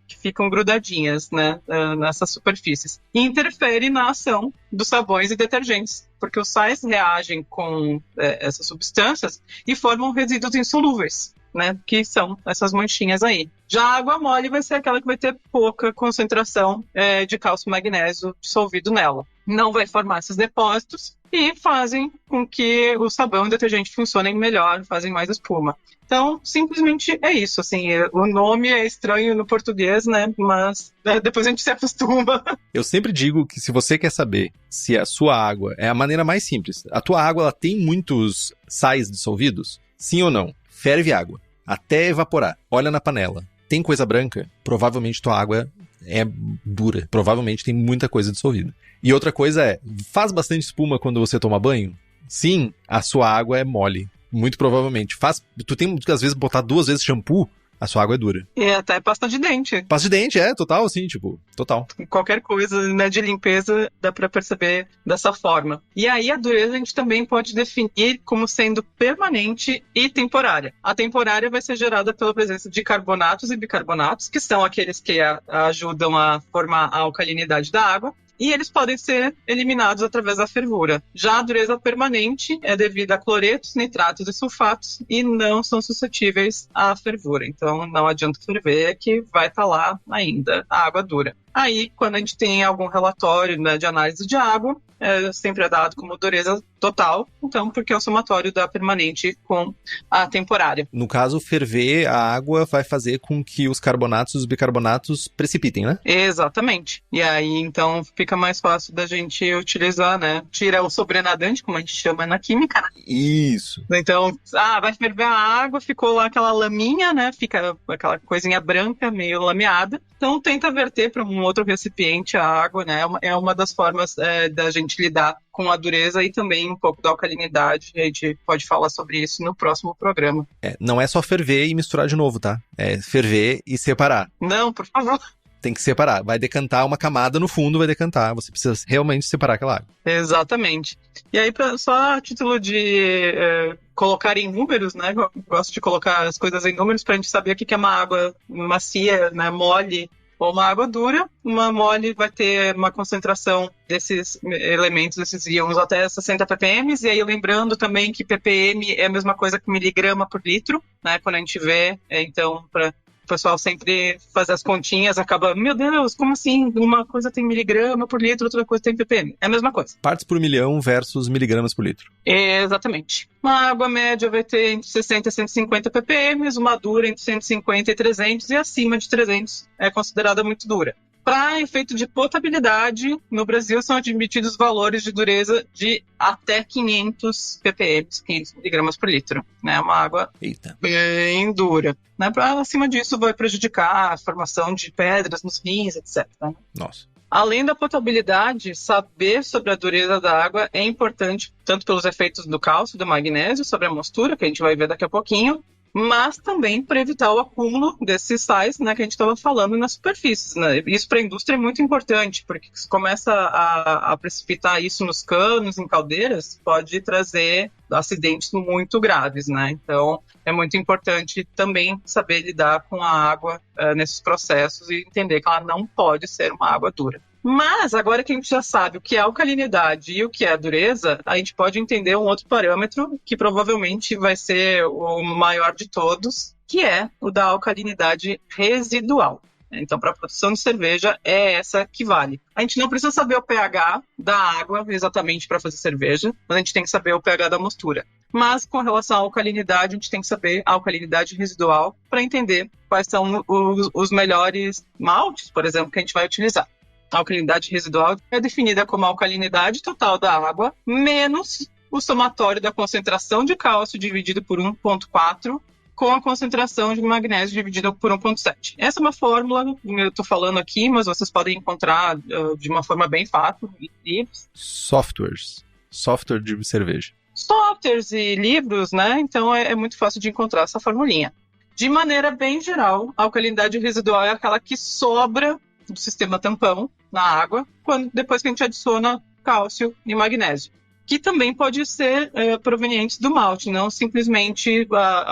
que ficam grudadinhas, né, nessas superfícies. E interfere na ação dos sabões e detergentes, porque os sais reagem com essas substâncias e formam resíduos insolúveis, né, que são essas manchinhas aí. Já a água mole vai ser aquela que vai ter pouca concentração de cálcio e magnésio dissolvido nela. Não vai formar esses depósitos e fazem com que o sabão e o detergente funcionem melhor, fazem mais espuma. Então, simplesmente é isso, assim, o nome é estranho no português, né, mas depois a gente se acostuma. Eu sempre digo que se você quer saber se a sua água é a maneira mais simples, a tua água ela tem muitos sais dissolvidos? Sim ou não? Ferve água, até evaporar. Olha na panela. Tem coisa branca? Provavelmente tua água é dura. Provavelmente tem muita coisa dissolvida. E outra coisa é, faz bastante espuma quando você toma banho? Sim, a sua água é mole. Muito provavelmente. Tu tem que, às vezes, botar 2 vezes shampoo, a sua água é dura. E até pasta de dente. Pasta de dente, total, assim, total. Qualquer coisa, né, de limpeza dá pra perceber dessa forma. E aí a dureza a gente também pode definir como sendo permanente e temporária. A temporária vai ser gerada pela presença de carbonatos e bicarbonatos, que são aqueles que ajudam a formar a alcalinidade da água. E eles podem ser eliminados através da fervura. Já a dureza permanente é devida a cloretos, nitratos e sulfatos e não são suscetíveis à fervura. Então não adianta ferver que vai estar lá ainda a água dura. Aí, quando a gente tem algum relatório, né, de análise de água, sempre é dado como dureza total, então, porque é o somatório da permanente com a temporária. No caso, ferver a água vai fazer com que os carbonatos e os bicarbonatos precipitem, né? Exatamente. E aí, então, fica mais fácil da gente utilizar, né? Tira o sobrenadante, como a gente chama na química, né? Isso. Então, vai ferver a água, ficou lá aquela laminha, né? Fica aquela coisinha branca, meio lameada. Então, tenta verter para um outro recipiente a água, né? É uma das formas da gente lidar com a dureza e também um pouco da alcalinidade. A gente pode falar sobre isso no próximo programa. Não é só ferver e misturar de novo, tá? É ferver e separar. Não, por favor. Tem que separar. Vai decantar uma camada no fundo, vai decantar. Você precisa realmente separar aquela água. Exatamente. E aí, só a título de colocar em números, né? Eu gosto de colocar as coisas em números para a gente saber o que é uma água macia, né? Mole ou uma água dura. Uma mole vai ter uma concentração desses elementos, desses íons, até 60 ppm. E aí, lembrando também que ppm é a mesma coisa que miligrama por litro, né? Quando a gente vê, então, para o pessoal sempre fazer as continhas, acaba, meu Deus, como assim? Uma coisa tem miligrama por litro, outra coisa tem ppm. É a mesma coisa. Partes por milhão versus miligramas por litro. Exatamente. Uma água média vai ter entre 60 e 150 ppm, uma dura entre 150 e 300, e acima de 300 é considerada muito dura. Para efeito de potabilidade, no Brasil são admitidos valores de dureza de até 500 ppm, 500 miligramas por litro. É uma água bem dura. Acima disso, vai prejudicar a formação de pedras nos rins, etc. Nossa. Além da potabilidade, saber sobre a dureza da água é importante, tanto pelos efeitos do cálcio e do magnésio sobre a mostura, que a gente vai ver daqui a pouquinho, mas também para evitar o acúmulo desses sais, que a gente estava falando nas superfícies. Isso para a indústria é muito importante, porque se começa a precipitar isso nos canos, em caldeiras, pode trazer acidentes muito graves. Então, é muito importante também saber lidar com a água nesses processos e entender que ela não pode ser uma água dura. Mas, agora que a gente já sabe o que é alcalinidade e o que é a dureza, a gente pode entender um outro parâmetro que provavelmente vai ser o maior de todos, que é o da alcalinidade residual. Então, para a produção de cerveja, é essa que vale. A gente não precisa saber o pH da água exatamente para fazer cerveja, mas a gente tem que saber o pH da mostura. Mas, com relação à alcalinidade, a gente tem que saber a alcalinidade residual para entender quais são os melhores maltes, por exemplo, que a gente vai utilizar. A alcalinidade residual é definida como a alcalinidade total da água menos o somatório da concentração de cálcio dividido por 1,4 com a concentração de magnésio dividida por 1,7. Essa é uma fórmula, eu estou falando aqui, mas vocês podem encontrar de uma forma bem fácil em livros. Software de cerveja. Softwares e livros, Então é muito fácil de encontrar essa formulinha. De maneira bem geral, a alcalinidade residual é aquela que sobra do sistema tampão na água, depois que a gente adiciona cálcio e magnésio, que também pode ser proveniente do malte, não simplesmente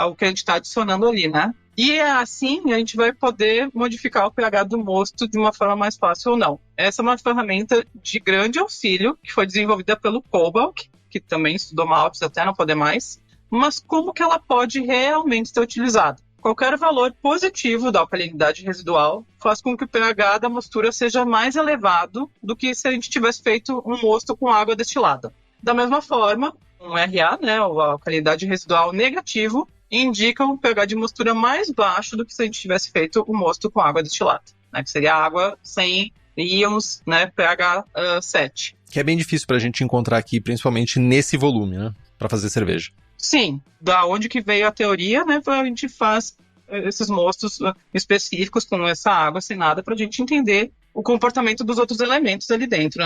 o que a gente está adicionando ali, E assim a gente vai poder modificar o pH do mosto de uma forma mais fácil ou não. Essa é uma ferramenta de grande auxílio que foi desenvolvida pelo Kobalt, que também estudou maltes até não poder mais, mas como que ela pode realmente ser utilizada? Qualquer valor positivo da alcalinidade residual faz com que o pH da mostura seja mais elevado do que se a gente tivesse feito um mosto com água destilada. Da mesma forma, um RA, a alcalinidade residual negativo, indica um pH de mostura mais baixo do que se a gente tivesse feito um mosto com água destilada, que seria água sem íons, pH 7. Que é bem difícil para a gente encontrar aqui, principalmente nesse volume, para fazer cerveja. Sim, da onde que veio a teoria, a gente faz esses mostos específicos com essa água sem nada para a gente entender o comportamento dos outros elementos ali dentro,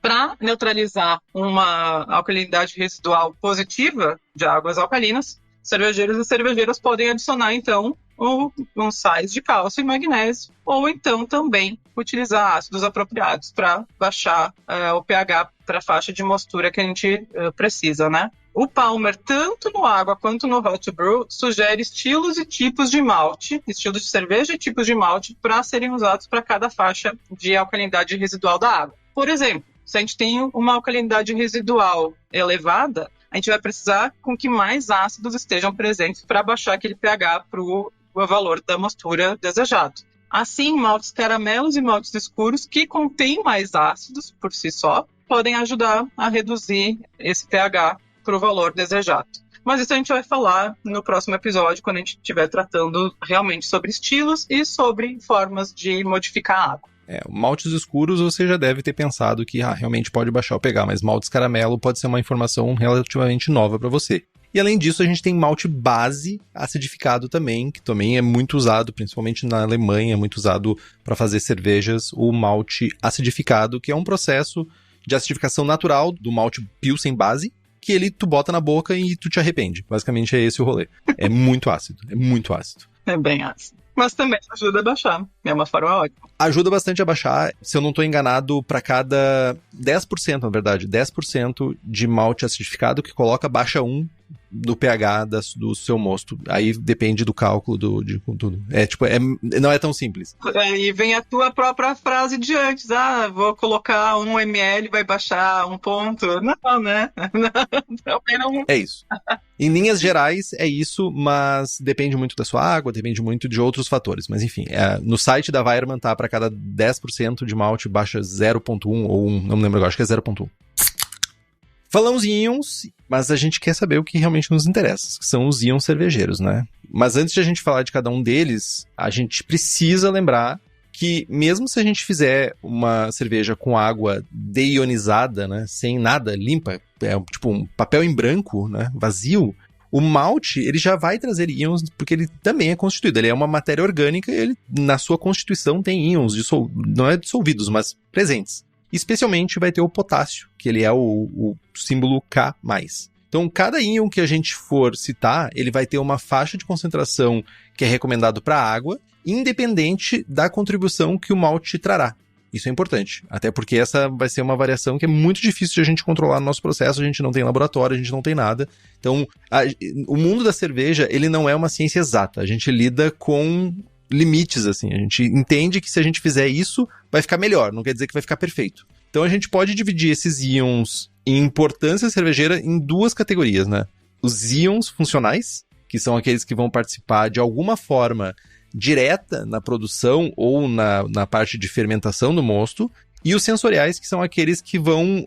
Para neutralizar uma alcalinidade residual positiva de águas alcalinas, cervejeiros e cervejeiras podem adicionar, então, uns sais de cálcio e magnésio, ou então também utilizar ácidos apropriados para baixar o pH para a faixa de mostura que a gente precisa, O Palmer, tanto no água quanto no Hot Brew, sugere estilos e tipos de malte, estilos de cerveja e tipos de malte, para serem usados para cada faixa de alcalinidade residual da água. Por exemplo, se a gente tem uma alcalinidade residual elevada, a gente vai precisar com que mais ácidos estejam presentes para baixar aquele pH para o valor da mostura desejado. Assim, maltes caramelos e maltes escuros que contêm mais ácidos por si só, podem ajudar a reduzir esse pH para o valor desejado. Mas isso a gente vai falar no próximo episódio, quando a gente estiver tratando realmente sobre estilos e sobre formas de modificar a água. Maltes escuros você já deve ter pensado que realmente pode baixar o pH, mas maltes caramelo pode ser uma informação relativamente nova para você. E além disso, a gente tem malte base acidificado também, que também é muito usado, principalmente na Alemanha, é muito usado para fazer cervejas, o malte acidificado, que é um processo de acidificação natural do malte Pilsen base, que tu bota na boca e tu te arrepende. Basicamente é esse o rolê. É muito ácido, é muito ácido. É bem ácido. Mas também ajuda a baixar. É uma forma ótima. Ajuda bastante a baixar. Se eu não estou enganado, para cada 10%, na verdade, 10% de malte acidificado que coloca, baixa 1 do pH do seu mosto. Aí depende do cálculo de tudo. Não é tão simples. E vem a tua própria frase de antes. Vou colocar 1 ml, vai baixar 1 ponto. Não, né? Não. É isso. Em linhas gerais, é isso, mas depende muito da sua água, depende muito de outros fatores. Mas enfim, no site da Weyermann tá para cada 10% de malte baixa 0,1 ou 1, não me lembro agora, acho que é 0,1. Falamos em íons, mas a gente quer saber o que realmente nos interessa, que são os íons cervejeiros, Mas antes de a gente falar de cada um deles, a gente precisa lembrar que mesmo se a gente fizer uma cerveja com água deionizada, né, sem nada, limpa, tipo um papel em branco, né, vazio, o malte, ele já vai trazer íons, porque ele também é constituído, ele é uma matéria orgânica e ele, na sua constituição, tem íons, não é dissolvidos, mas presentes. Especialmente vai ter o potássio, que ele é o símbolo K+. Então, cada íon que a gente for citar, ele vai ter uma faixa de concentração que é recomendado para a água, independente da contribuição que o malte trará. Isso é importante, até porque essa vai ser uma variação que é muito difícil de a gente controlar no nosso processo, a gente não tem laboratório, a gente não tem nada. Então, o mundo da cerveja, ele não é uma ciência exata, a gente lida com limites, assim, a gente entende que se a gente fizer isso, vai ficar melhor, não quer dizer que vai ficar perfeito. Então, a gente pode dividir esses íons em importância cervejeira em duas categorias, né? Os íons funcionais, que são aqueles que vão participar de alguma forma direta na produção ou na parte de fermentação do mosto, e os sensoriais, que são aqueles que vão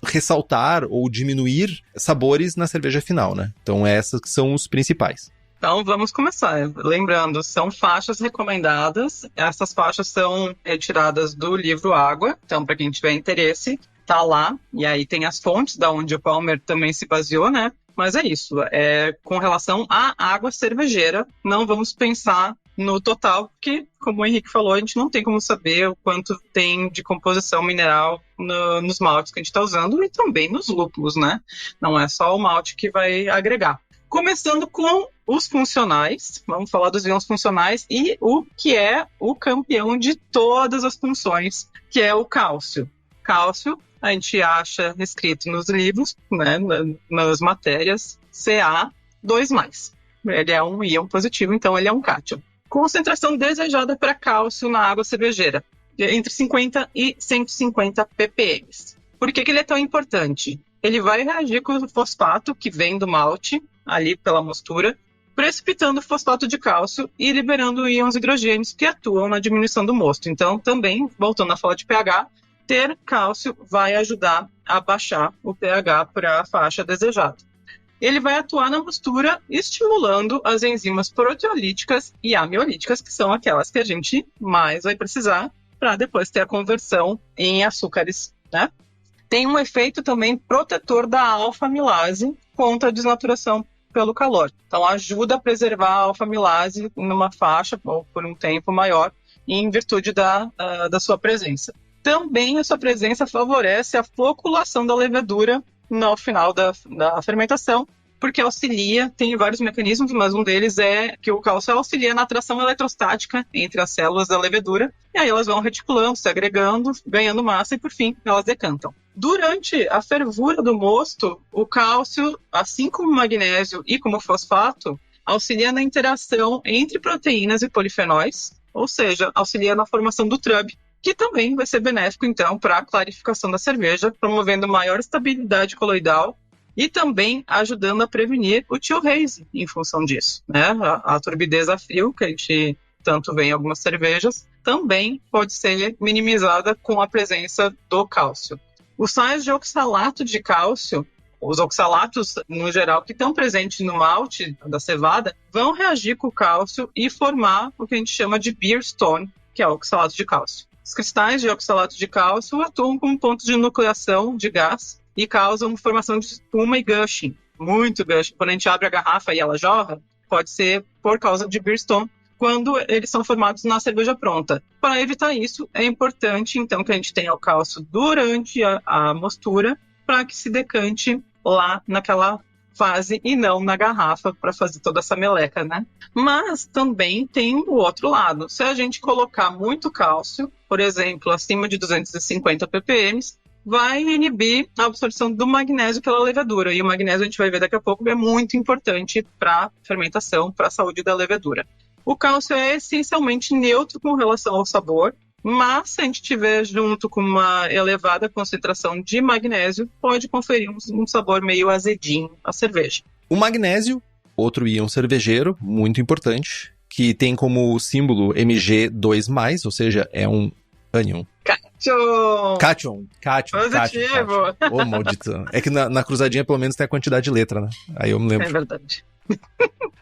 ressaltar ou diminuir sabores na cerveja final, né? Então, esses são os principais. Então, vamos começar. Lembrando, são faixas recomendadas. Essas faixas são retiradas do livro Água. Então, para quem tiver interesse, tá lá. E aí tem as fontes da onde o Palmer também se baseou, né? Mas é isso. Com relação à água cervejeira, não vamos pensar no total, porque, como o Henrique falou, a gente não tem como saber o quanto tem de composição mineral nos maltes que a gente está usando e também nos lúpulos, né? Não é só o malte que vai agregar. Começando com os funcionais, vamos falar dos íons funcionais e o que é o campeão de todas as funções, que é o cálcio. Cálcio, a gente acha escrito nos livros, né, nas matérias, Ca2+. Ele é um íon positivo, então ele é um cátion. Concentração desejada para cálcio na água cervejeira, entre 50 e 150 ppm. Por que ele é tão importante? Ele vai reagir com o fosfato que vem do malte, ali pela mostura, precipitando o fosfato de cálcio e liberando íons hidrogênios que atuam na diminuição do mosto. Então, também, voltando a falar de pH, ter cálcio vai ajudar a baixar o pH para a faixa desejada. Ele vai atuar na mostura, estimulando as enzimas proteolíticas e amiolíticas, que são aquelas que a gente mais vai precisar para depois ter a conversão em açúcares, né? Tem um efeito também protetor da alfa-amilase contra a desnaturação pelo calor. Então, ajuda a preservar a alfa-amilase numa faixa ou por um tempo maior, em virtude da sua presença. Também a sua presença favorece a floculação da levedura no final da fermentação, porque auxilia, tem vários mecanismos, mas um deles é que o cálcio auxilia na atração eletrostática entre as células da levedura, e aí elas vão reticulando, se agregando, ganhando massa e, por fim, elas decantam. Durante a fervura do mosto, o cálcio, assim como o magnésio e como o fosfato, auxilia na interação entre proteínas e polifenóis, ou seja, auxilia na formação do trub, que também vai ser benéfico, então, para a clarificação da cerveja, promovendo maior estabilidade coloidal e também ajudando a prevenir o chill haze em função disso, né? A turbidez a frio, que a gente tanto vê em algumas cervejas, também pode ser minimizada com a presença do cálcio. Os sais de oxalato de cálcio, os oxalatos, no geral, que estão presentes no malte da cevada, vão reagir com o cálcio e formar o que a gente chama de beer stone, que é o oxalato de cálcio. Os cristais de oxalato de cálcio atuam como pontos de nucleação de gás e causam formação de espuma e gushing. Muito gushing. Quando a gente abre a garrafa e ela jorra, pode ser por causa de beer stone, quando eles são formados na cerveja pronta. Para evitar isso, é importante, então, que a gente tenha o cálcio durante a mostura, para que se decante lá naquela fase e não na garrafa para fazer toda essa meleca, né? Mas também tem o outro lado. Se a gente colocar muito cálcio, por exemplo, acima de 250 ppm, vai inibir a absorção do magnésio pela levedura. E o magnésio, a gente vai ver daqui a pouco, é muito importante para a fermentação, para a saúde da levedura. O cálcio é essencialmente neutro com relação ao sabor, mas se a gente tiver junto com uma elevada concentração de magnésio, pode conferir um sabor meio azedinho à cerveja. O magnésio, outro íon cervejeiro, muito importante, que tem como símbolo Mg2+, ou seja, é um ânion. Cátion. Positivo. Ô, maldito. É que na cruzadinha pelo menos tem a quantidade de letra, né? Aí eu me lembro. É verdade.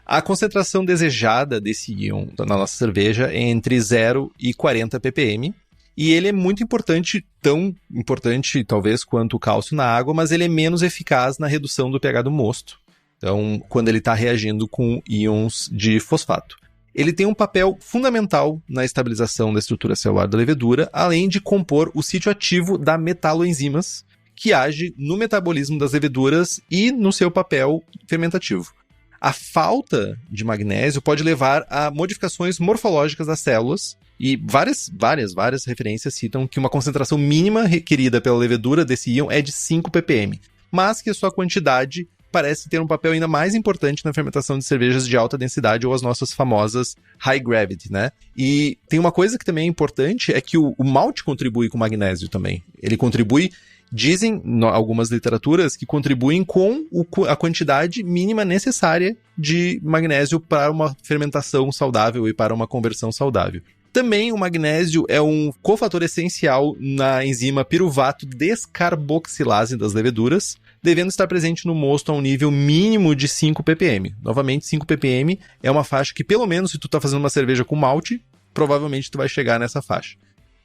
A concentração desejada desse íon na nossa cerveja é entre 0 e 40 ppm. E ele é muito importante, tão importante talvez quanto o cálcio na água, mas ele é menos eficaz na redução do pH do mosto. Então, quando ele está reagindo com íons de fosfato. Ele tem um papel fundamental na estabilização da estrutura celular da levedura, além de compor o sítio ativo da metaloenzimas, que age no metabolismo das leveduras e no seu papel fermentativo. A falta de magnésio pode levar a modificações morfológicas das células, e várias referências citam que uma concentração mínima requerida pela levedura desse íon é de 5 ppm, mas que a sua quantidade parece ter um papel ainda mais importante na fermentação de cervejas de alta densidade ou as nossas famosas high gravity, né? E tem uma coisa que também é importante, é que o malte contribui com magnésio também. Ele contribui, dizem algumas literaturas, que contribuem com a quantidade mínima necessária de magnésio para uma fermentação saudável e para uma conversão saudável. Também o magnésio é um cofator essencial na enzima piruvato descarboxilase das leveduras, devendo estar presente no mosto a um nível mínimo de 5 ppm. Novamente, 5 ppm é uma faixa que, pelo menos se tu está fazendo uma cerveja com malte, provavelmente tu vai chegar nessa faixa.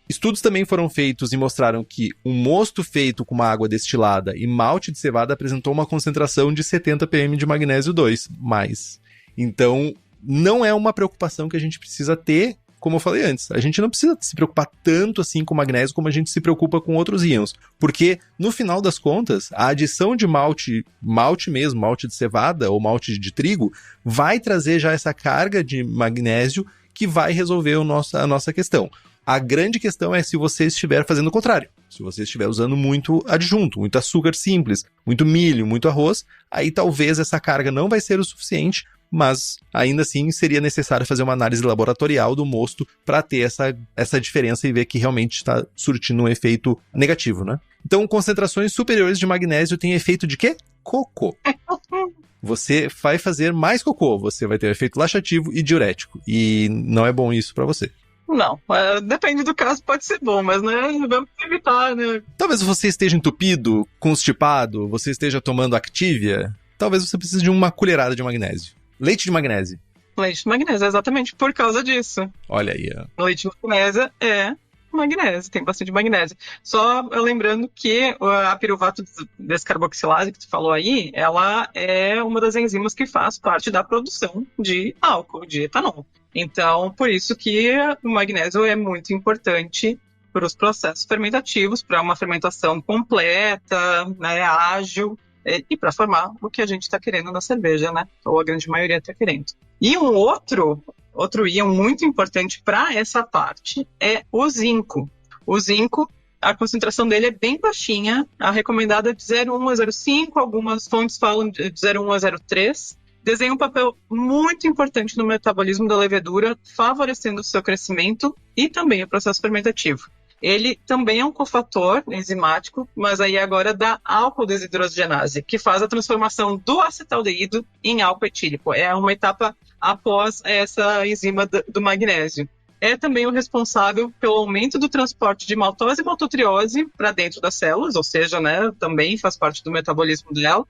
Estudos também foram feitos e mostraram que um mosto feito com uma água destilada e malte de cevada apresentou uma concentração de 70 ppm de magnésio 2+. Então, não é uma preocupação que a gente precisa ter. Como eu falei antes, a gente não precisa se preocupar tanto assim com o magnésio como a gente se preocupa com outros íons, porque no final das contas, a adição de malte mesmo, malte de cevada ou malte de trigo, vai trazer já essa carga de magnésio que vai resolver a nossa questão. A grande questão é se você estiver fazendo o contrário. Se você estiver usando muito adjunto, muito açúcar simples, muito milho, muito arroz, aí talvez essa carga não vai ser o suficiente, mas ainda assim seria necessário fazer uma análise laboratorial do mosto para ter essa diferença e ver que realmente está surtindo um efeito negativo, né? Então, concentrações superiores de magnésio têm efeito de quê? Cocô. Você vai fazer mais cocô, você vai ter um efeito laxativo e diurético, e não é bom isso para você. Não, depende do caso, pode ser bom, mas né, vamos evitar, né? Talvez você esteja entupido, constipado, você esteja tomando Activia, talvez você precise de uma colherada de magnésio. Leite de magnésio. Leite de magnésio, exatamente por causa disso. Olha aí, ó. Leite de magnésio é magnésio, tem bastante magnésio. Só lembrando que a piruvato descarboxilase que tu falou aí, ela é uma das enzimas que faz parte da produção de álcool, de etanol. Então, por isso que o magnésio é muito importante para os processos fermentativos, para uma fermentação completa, né, ágil, e para formar o que a gente está querendo na cerveja, né? Ou a grande maioria está querendo. E um outro íon muito importante para essa parte é o zinco. O zinco, a concentração dele é bem baixinha, a recomendada é de 0,1 a 0,5, algumas fontes falam de 0,1 a 0,3. Desenha um papel muito importante no metabolismo da levedura, favorecendo o seu crescimento e também o processo fermentativo. Ele também é um cofator enzimático, mas aí agora da álcool desidrogenase, que faz a transformação do acetaldeído em álcool etílico. É uma etapa após essa enzima do magnésio. É também o responsável pelo aumento do transporte de maltose e maltotriose para dentro das células, ou seja, né, também faz parte do metabolismo delas.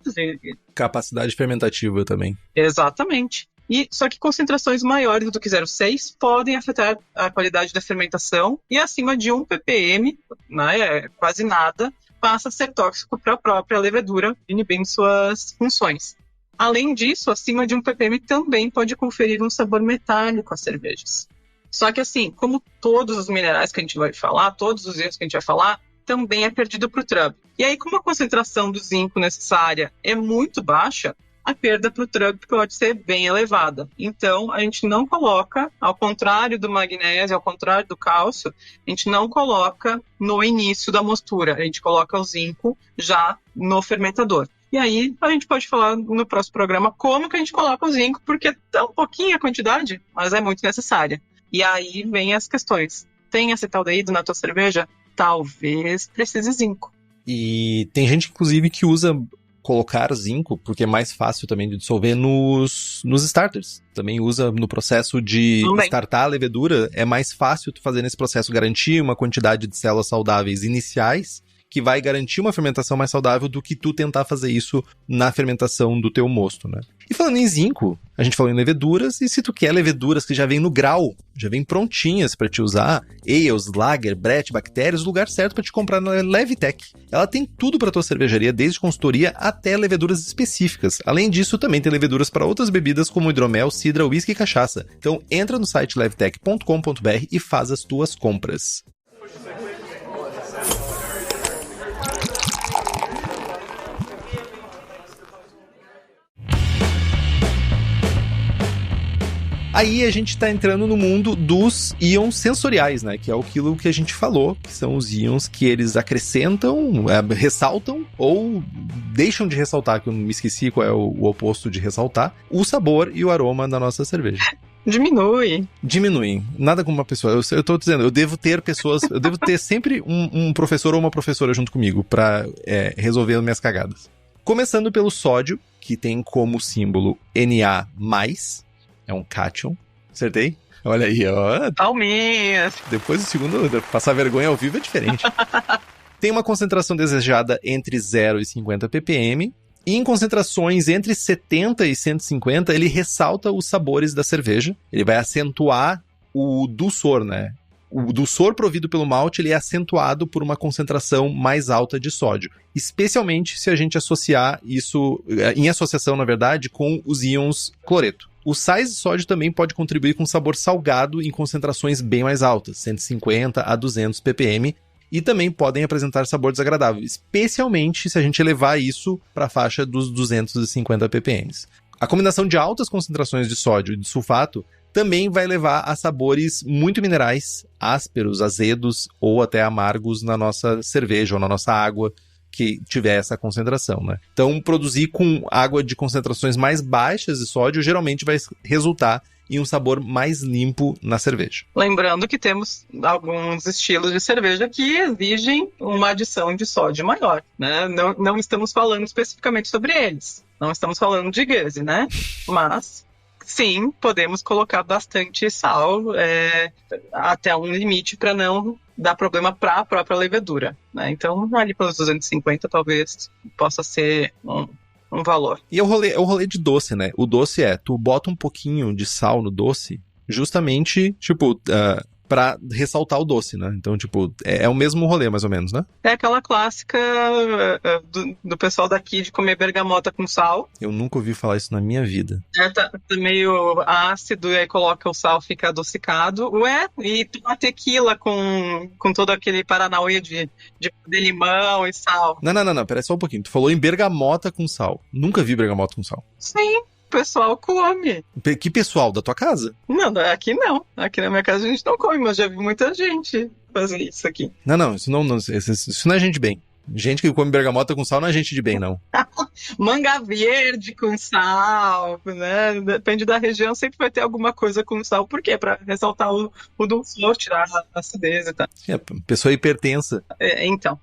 Capacidade fermentativa também. Exatamente. Só que concentrações maiores do que 0,6 podem afetar a qualidade da fermentação e acima de 1 ppm, né, quase nada, passa a ser tóxico para a própria levedura, inibindo suas funções. Além disso, acima de 1 ppm também pode conferir um sabor metálico às cervejas. Só que assim, como todos os minerais que a gente vai falar, todos os íons que a gente vai falar, também é perdido para o trub. E aí, como a concentração do zinco necessária é muito baixa, a perda para o trub pode ser bem elevada. Então, a gente não coloca, ao contrário do magnésio, ao contrário do cálcio, a gente não coloca no início da mostura, a gente coloca o zinco já no fermentador. E aí, a gente pode falar no próximo programa como que a gente coloca o zinco, porque é tão pouquinha a quantidade, mas é muito necessária. E aí vem as questões. Tem acetaldeído na tua cerveja? Talvez precise zinco. E tem gente, inclusive, que usa colocar zinco, porque é mais fácil também de dissolver nos starters. Também usa no processo de startar a levedura. É mais fácil tu fazer nesse processo, garantir uma quantidade de células saudáveis iniciais que vai garantir uma fermentação mais saudável do que tu tentar fazer isso na fermentação do teu mosto, né? E falando em zinco, a gente falou em leveduras, e se tu quer leveduras que já vêm no grau, já vêm prontinhas para te usar, ales, lager, brett, bactérias, o lugar certo para te comprar na Levitec. Ela tem tudo para tua cervejaria, desde consultoria até leveduras específicas. Além disso, também tem leveduras para outras bebidas como hidromel, cidra, uísque e cachaça. Então entra no site levitec.com.br e faz as tuas compras. Aí a gente tá entrando no mundo dos íons sensoriais, né? Que é aquilo que a gente falou, que são os íons que eles acrescentam, ressaltam ou deixam de ressaltar, que eu me esqueci qual é o oposto de ressaltar, o sabor e o aroma da nossa cerveja. Diminuem. Nada como uma pessoa. Eu tô dizendo, eu devo ter sempre um professor ou uma professora junto comigo pra resolver as minhas cagadas. Começando pelo sódio, que tem como símbolo Na+, é um cátion. Acertei? Olha aí, ó. Palminhas. Depois do segundo, passar vergonha ao vivo é diferente. Tem uma concentração desejada entre 0 e 50 ppm. E em concentrações entre 70 e 150, ele ressalta os sabores da cerveja. Ele vai acentuar o dulçor, né? O dulçor provido pelo malte, ele é acentuado por uma concentração mais alta de sódio. Especialmente se a gente associar isso, em associação, na verdade, com os íons cloreto. O sais de sódio também pode contribuir com sabor salgado em concentrações bem mais altas, 150 a 200 ppm, e também podem apresentar sabor desagradável, especialmente se a gente elevar isso para a faixa dos 250 ppm. A combinação de altas concentrações de sódio e de sulfato também vai levar a sabores muito minerais, ásperos, azedos ou até amargos na nossa cerveja ou na nossa água que tiver essa concentração, né? Então, produzir com água de concentrações mais baixas de sódio geralmente vai resultar em um sabor mais limpo na cerveja. Lembrando que temos alguns estilos de cerveja que exigem uma adição de sódio maior, né? Não estamos falando especificamente sobre eles. Não estamos falando de Gueuze, né? Mas, sim, podemos colocar bastante sal até um limite para não dar problema para a própria levedura, né? Então, ali pelos 250 talvez possa ser um valor. E é o rolê de doce, né? O doce tu bota um pouquinho de sal no doce, justamente, pra ressaltar o doce, né? Então, é o mesmo rolê, mais ou menos, né? É aquela clássica do pessoal daqui de comer bergamota com sal. Eu nunca ouvi falar isso na minha vida. Tá meio ácido, e aí coloca o sal, fica adocicado. E toma tequila com todo aquele paranauê de limão e sal. Não, pera só um pouquinho. Tu falou em bergamota com sal. Nunca vi bergamota com sal. Sim. O pessoal come. Que pessoal? Da tua casa? Não, aqui não. Aqui na minha casa a gente não come, mas já vi muita gente fazer isso aqui. Não, isso não é gente bem. Gente que come bergamota com sal não é gente de bem, não. Manga verde com sal, né? Depende da região, sempre vai ter alguma coisa com sal. Por quê? Pra ressaltar o dulçor, tirar a acidez e tal. Pessoa hipertensa. Então...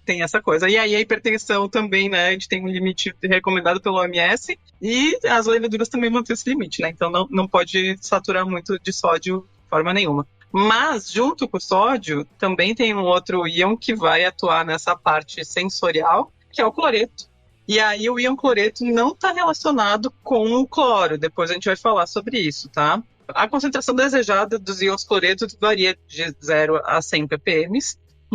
Tem essa coisa. E aí a hipertensão também, né? A gente tem um limite recomendado pelo OMS e as leveduras também vão ter esse limite, né? Então não pode saturar muito de sódio de forma nenhuma. Mas, junto com o sódio, também tem um outro íon que vai atuar nessa parte sensorial, que é o cloreto. E aí o íon cloreto não está relacionado com o cloro. Depois a gente vai falar sobre isso, tá? A concentração desejada dos íons cloreto varia de 0 a 100 ppm.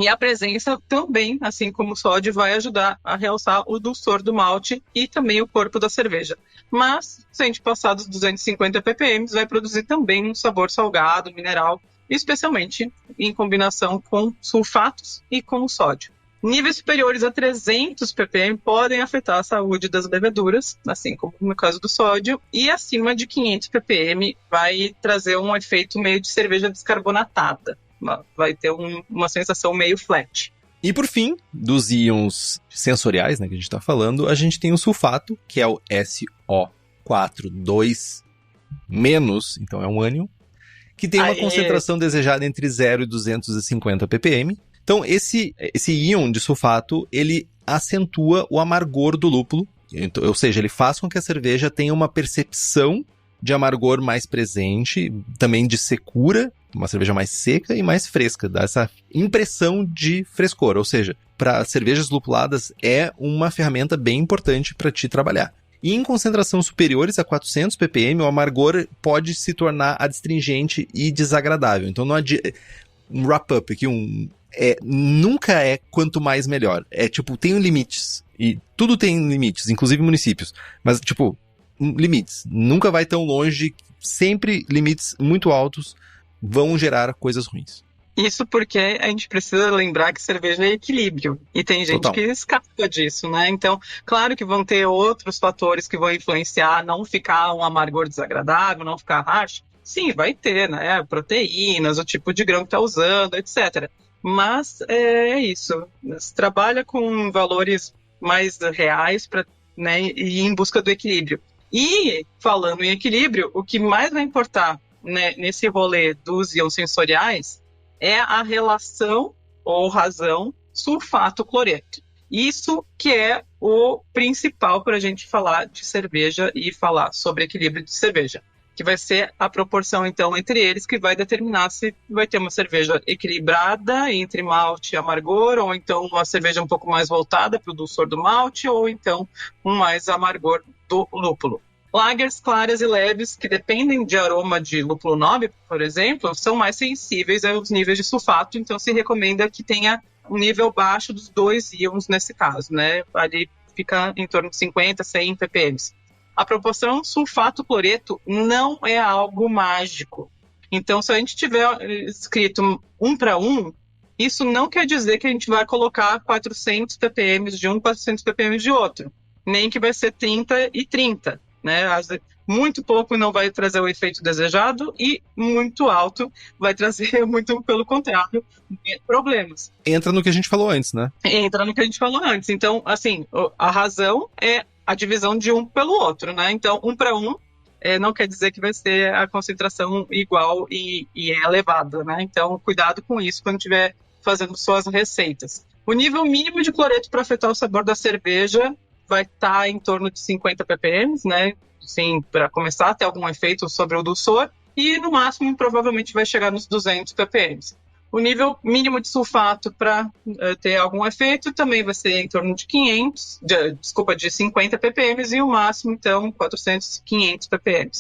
E a presença também, assim como o sódio, vai ajudar a realçar o dulçor do malte e também o corpo da cerveja. Mas, se a gente passar dos 250 ppm, vai produzir também um sabor salgado, mineral, especialmente em combinação com sulfatos e com o sódio. Níveis superiores a 300 ppm podem afetar a saúde das leveduras, assim como no caso do sódio, e acima de 500 ppm vai trazer um efeito meio de cerveja descarbonatada. Vai ter uma sensação meio flat. E por fim, dos íons sensoriais, né, que a gente está falando, a gente tem o sulfato, que é o SO42-, então é um ânion, que tem uma concentração desejada entre 0 e 250 ppm. Então esse íon de sulfato, ele acentua o amargor do lúpulo, ou seja, ele faz com que a cerveja tenha uma percepção de amargor mais presente, também de secura, uma cerveja mais seca e mais fresca, dá essa impressão de frescor, ou seja, para cervejas lupuladas é uma ferramenta bem importante para te trabalhar. E em concentração superiores a 400 ppm, o amargor pode se tornar adstringente e desagradável. Então, um wrap-up aqui, nunca é quanto mais melhor. É tipo, tem limites. E tudo tem limites, inclusive municípios. Mas, tipo, limites. Nunca vai tão longe. Sempre limites muito altos vão gerar coisas ruins. Isso porque a gente precisa lembrar que cerveja é equilíbrio. E tem gente Total. que escapa disso, né? Então, claro que vão ter outros fatores que vão influenciar, não ficar um amargor desagradável, não ficar harsh. Sim, vai ter, né? Proteínas, o tipo de grão que está usando, etc. Mas é isso. Se trabalha com valores mais reais né, e em busca do equilíbrio. E, falando em equilíbrio, o que mais vai importar, né, nesse rolê dos íons sensoriais é a relação ou razão sulfato-cloreto. Isso que é o principal para a gente falar de cerveja e falar sobre equilíbrio de cerveja, que vai ser a proporção, então, entre eles, que vai determinar se vai ter uma cerveja equilibrada entre malte e amargor, ou então uma cerveja um pouco mais voltada para o dulçor do malte, ou então um mais amargor do lúpulo. Lagers claras e leves, que dependem de aroma de lúpulo nobre, por exemplo, são mais sensíveis aos níveis de sulfato, então se recomenda que tenha um nível baixo dos 2 íons nesse caso, né? Ali fica em torno de 50, 100 ppm. A proporção sulfato-cloreto não é algo mágico. Então, se a gente tiver escrito 1 para 1, isso não quer dizer que a gente vai colocar 400 ppm de um, 400 ppm de outro. Nem que vai ser 30 e 30. Né? Muito pouco não vai trazer o efeito desejado e muito alto vai trazer, muito pelo contrário, problemas. Entra no que a gente falou antes, né? Entra no que a gente falou antes. Então, assim, a razão é a divisão de um pelo outro, né? Então, 1 para 1 não quer dizer que vai ser a concentração igual e é elevada, né? Então, cuidado com isso quando estiver fazendo suas receitas. O nível mínimo de cloreto para afetar o sabor da cerveja vai estar em torno de 50 ppm, né? Sim, para começar a ter algum efeito sobre o dulçor, e no máximo provavelmente vai chegar nos 200 ppm. O nível mínimo de sulfato para ter algum efeito também vai ser em torno de 50 ppm, e o máximo, então, 400, 500 ppm.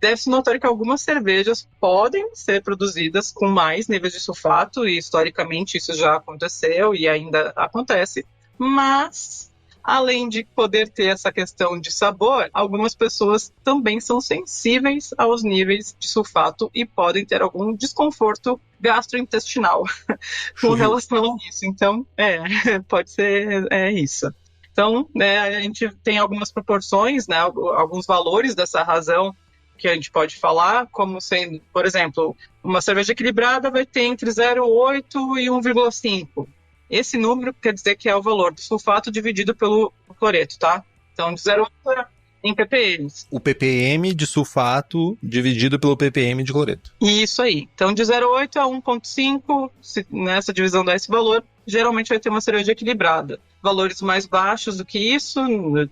Deve-se notar que algumas cervejas podem ser produzidas com mais níveis de sulfato, e historicamente isso já aconteceu e ainda acontece, mas além de poder ter essa questão de sabor, algumas pessoas também são sensíveis aos níveis de sulfato e podem ter algum desconforto gastrointestinal com relação a isso. Então, pode ser isso. Então, a gente tem algumas proporções, né, alguns valores dessa razão que a gente pode falar, como sendo, por exemplo, uma cerveja equilibrada vai ter entre 0,8 e 1,5. Esse número quer dizer que é o valor do sulfato dividido pelo cloreto, tá? Então, de 0,8 em ppm. O ppm de sulfato dividido pelo ppm de cloreto. Isso aí. Então, de 0,8 a 1,5, se nessa divisão dá esse valor, geralmente vai ter uma cerveja equilibrada. Valores mais baixos do que isso,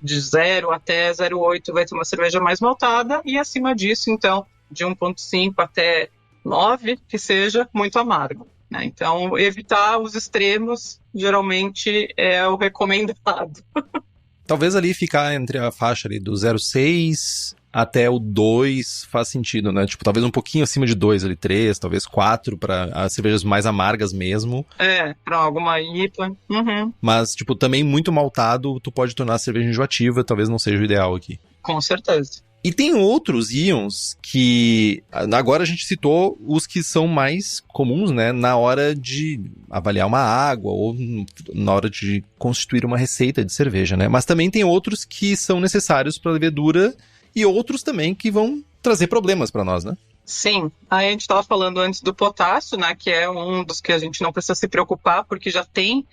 de 0 até 0,8 vai ter uma cerveja mais maltada, e acima disso, então, de 1,5 até 9, que seja muito amargo. Então, evitar os extremos geralmente é o recomendado. Talvez ali ficar entre a faixa ali do 0,6 até o 2 faz sentido, né? Tipo, talvez um pouquinho acima de 2 ali, 3, talvez 4 para as cervejas mais amargas mesmo. Para alguma IPA. Uhum. Mas, tipo, também muito maltado, tu pode tornar a cerveja enjoativa, talvez não seja o ideal aqui. Com certeza. E tem outros íons que, agora a gente citou os que são mais comuns, né, na hora de avaliar uma água ou na hora de constituir uma receita de cerveja, né? Mas também tem outros que são necessários para a levedura e outros também que vão trazer problemas para nós, né? Sim, aí a gente estava falando antes do potássio, né, que é um dos que a gente não precisa se preocupar, porque já tem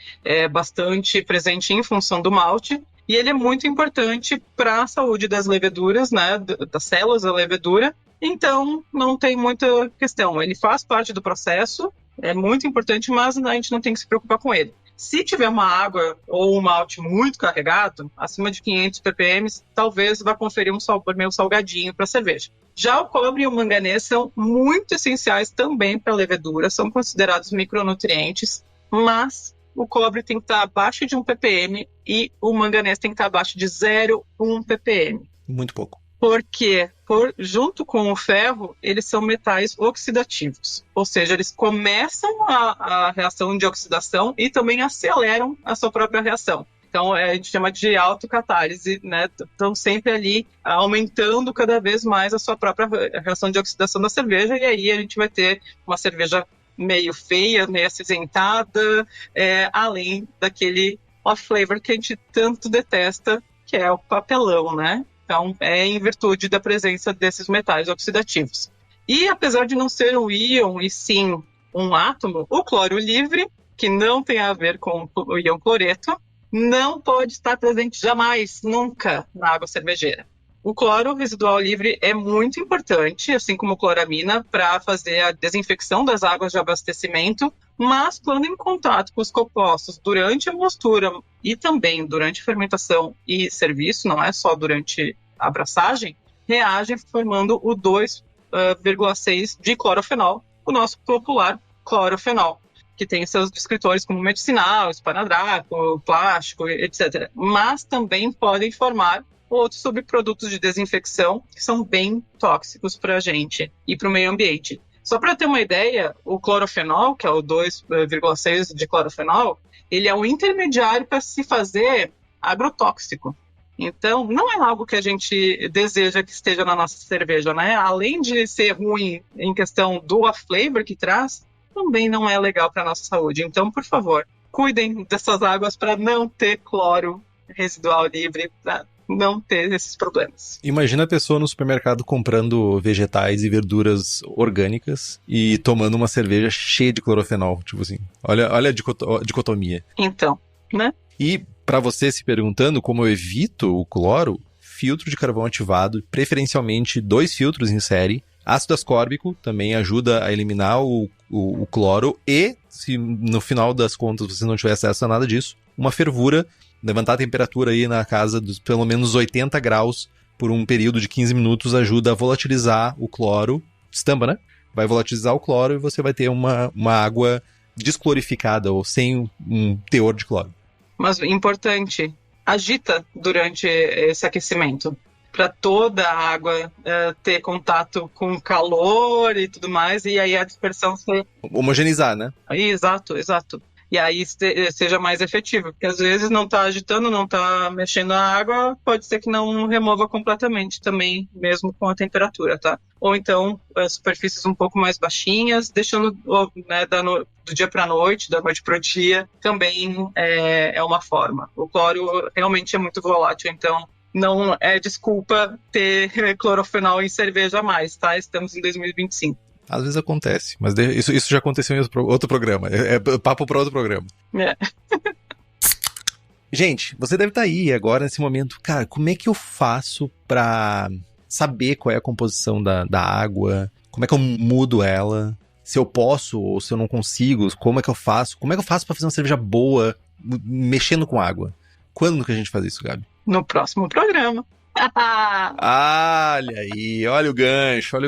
bastante presente em função do malte. E ele é muito importante para a saúde das leveduras, né, das células da levedura. Então, não tem muita questão. Ele faz parte do processo, é muito importante, mas a gente não tem que se preocupar com ele. Se tiver uma água ou um malte muito carregado, acima de 500 ppm, talvez vá conferir um sabor meio salgadinho para a cerveja. Já o cobre e o manganês são muito essenciais também para a levedura, são considerados micronutrientes, mas o cobre tem que estar abaixo de 1 ppm e o manganês tem que estar abaixo de 0,1 ppm. Muito pouco. Porque, junto com o ferro, eles são metais oxidativos. Ou seja, eles começam a reação de oxidação e também aceleram a sua própria reação. Então, a gente chama de autocatálise, né? Estão sempre ali aumentando cada vez mais a sua própria reação de oxidação da cerveja. E aí a gente vai ter uma cerveja meio feia, meio acinzentada, além daquele off-flavor que a gente tanto detesta, que é o papelão, né? Então, é em virtude da presença desses metais oxidativos. E apesar de não ser um íon, e sim um átomo, o cloro livre, que não tem a ver com o íon cloreto, não pode estar presente jamais, nunca, na água cervejeira. O cloro residual livre é muito importante, assim como a cloramina, para fazer a desinfecção das águas de abastecimento, mas quando em contato com os compostos durante a mostura e também durante a fermentação e serviço, não é só durante a abraçagem, reagem formando o 2,6 de clorofenol, o nosso popular clorofenol, que tem seus descritores como medicinal, esparadrapo, plástico, etc. Mas também podem formar outros subprodutos de desinfecção que são bem tóxicos para a gente e para o meio ambiente. Só para ter uma ideia, o clorofenol, que é o 2,6 de clorofenol, ele é um intermediário para se fazer agrotóxico. Então, não é algo que a gente deseja que esteja na nossa cerveja, né? Além de ser ruim em questão do off-flavor que traz, também não é legal para a nossa saúde. Então, por favor, cuidem dessas águas para não ter cloro residual livre, para não ter esses problemas. Imagina a pessoa no supermercado comprando vegetais e verduras orgânicas e tomando uma cerveja cheia de clorofenol, tipo assim. Olha a dicotomia. Então, né? E para você se perguntando como eu evito o cloro, filtro de carvão ativado, preferencialmente 2 filtros em série. Ácido ascórbico também ajuda a eliminar o cloro e, se no final das contas você não tiver acesso a nada disso, uma fervura, levantar a temperatura aí na casa dos pelo menos 80 graus por um período de 15 minutos ajuda a volatilizar o cloro. Estampa, né? Vai volatilizar o cloro e você vai ter uma água desclorificada ou sem um teor de cloro. Mas importante, agita durante esse aquecimento, para toda a água ter contato com calor e tudo mais, e aí a dispersão ser... homogeneizar, né? Exato. E aí seja mais efetivo, porque às vezes não está agitando, não está mexendo a água, pode ser que não remova completamente também, mesmo com a temperatura, tá? Ou então, superfícies um pouco mais baixinhas, deixando, né, do dia para a noite, da noite para o dia, também é uma forma. O cloro realmente é muito volátil, então não é desculpa ter clorofenol em cerveja a mais, tá? Estamos em 2025. Às vezes acontece, mas isso já aconteceu em outro programa. É papo para outro programa. É. Gente, você deve estar aí agora nesse momento. Cara, como é que eu faço pra saber qual é a composição da água? Como é que eu mudo ela? Se eu posso ou se eu não consigo, como é que eu faço? Como é que eu faço pra fazer uma cerveja boa mexendo com água? Quando que a gente faz isso, Gabi? No próximo programa. Olha aí, olha o gancho.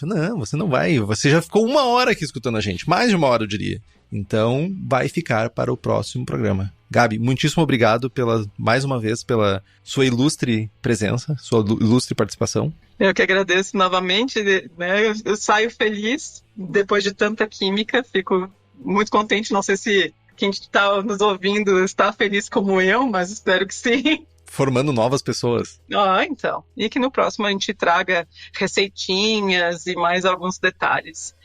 Não, você não vai. Você já ficou 1 hora aqui escutando a gente. Mais de 1 hora, eu diria. Então, vai ficar para o próximo programa. Gabi, muitíssimo obrigado mais uma vez pela sua ilustre presença, sua ilustre participação. Eu que agradeço novamente, né? Eu saio feliz depois de tanta química. Fico muito contente. Não sei se quem está nos ouvindo está feliz como eu, mas espero que sim. Formando novas pessoas. Então. E que no próximo a gente traga receitinhas e mais alguns detalhes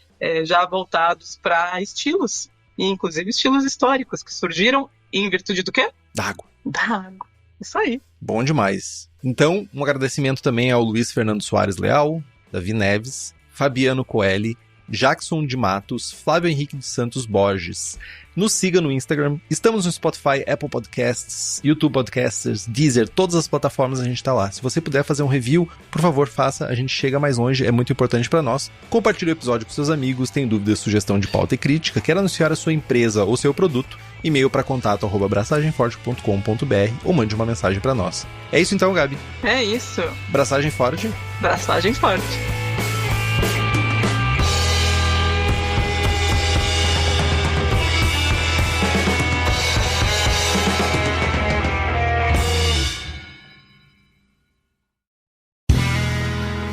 já voltados para estilos, e inclusive estilos históricos que surgiram em virtude do quê? Da água. Isso aí. Bom demais. Então, um agradecimento também ao Luiz Fernando Soares Leal, Davi Neves, Fabiano Coelho, Jackson de Matos, Flávio Henrique de Santos Borges. Nos siga no Instagram. Estamos no Spotify, Apple Podcasts, YouTube Podcasts, Deezer, todas as plataformas a gente tá lá. Se você puder fazer um review, por favor, faça. A gente chega mais longe, é muito importante para nós. Compartilhe o episódio com seus amigos. Tem dúvida, sugestão de pauta e crítica, quer anunciar a sua empresa ou seu produto? E-mail para contato@braçagemforte.com.br ou mande uma mensagem para nós. É isso então, Gabi? É isso. Braçagem forte. Braçagem forte.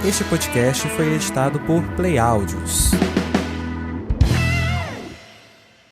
Este podcast foi editado por Play Áudios.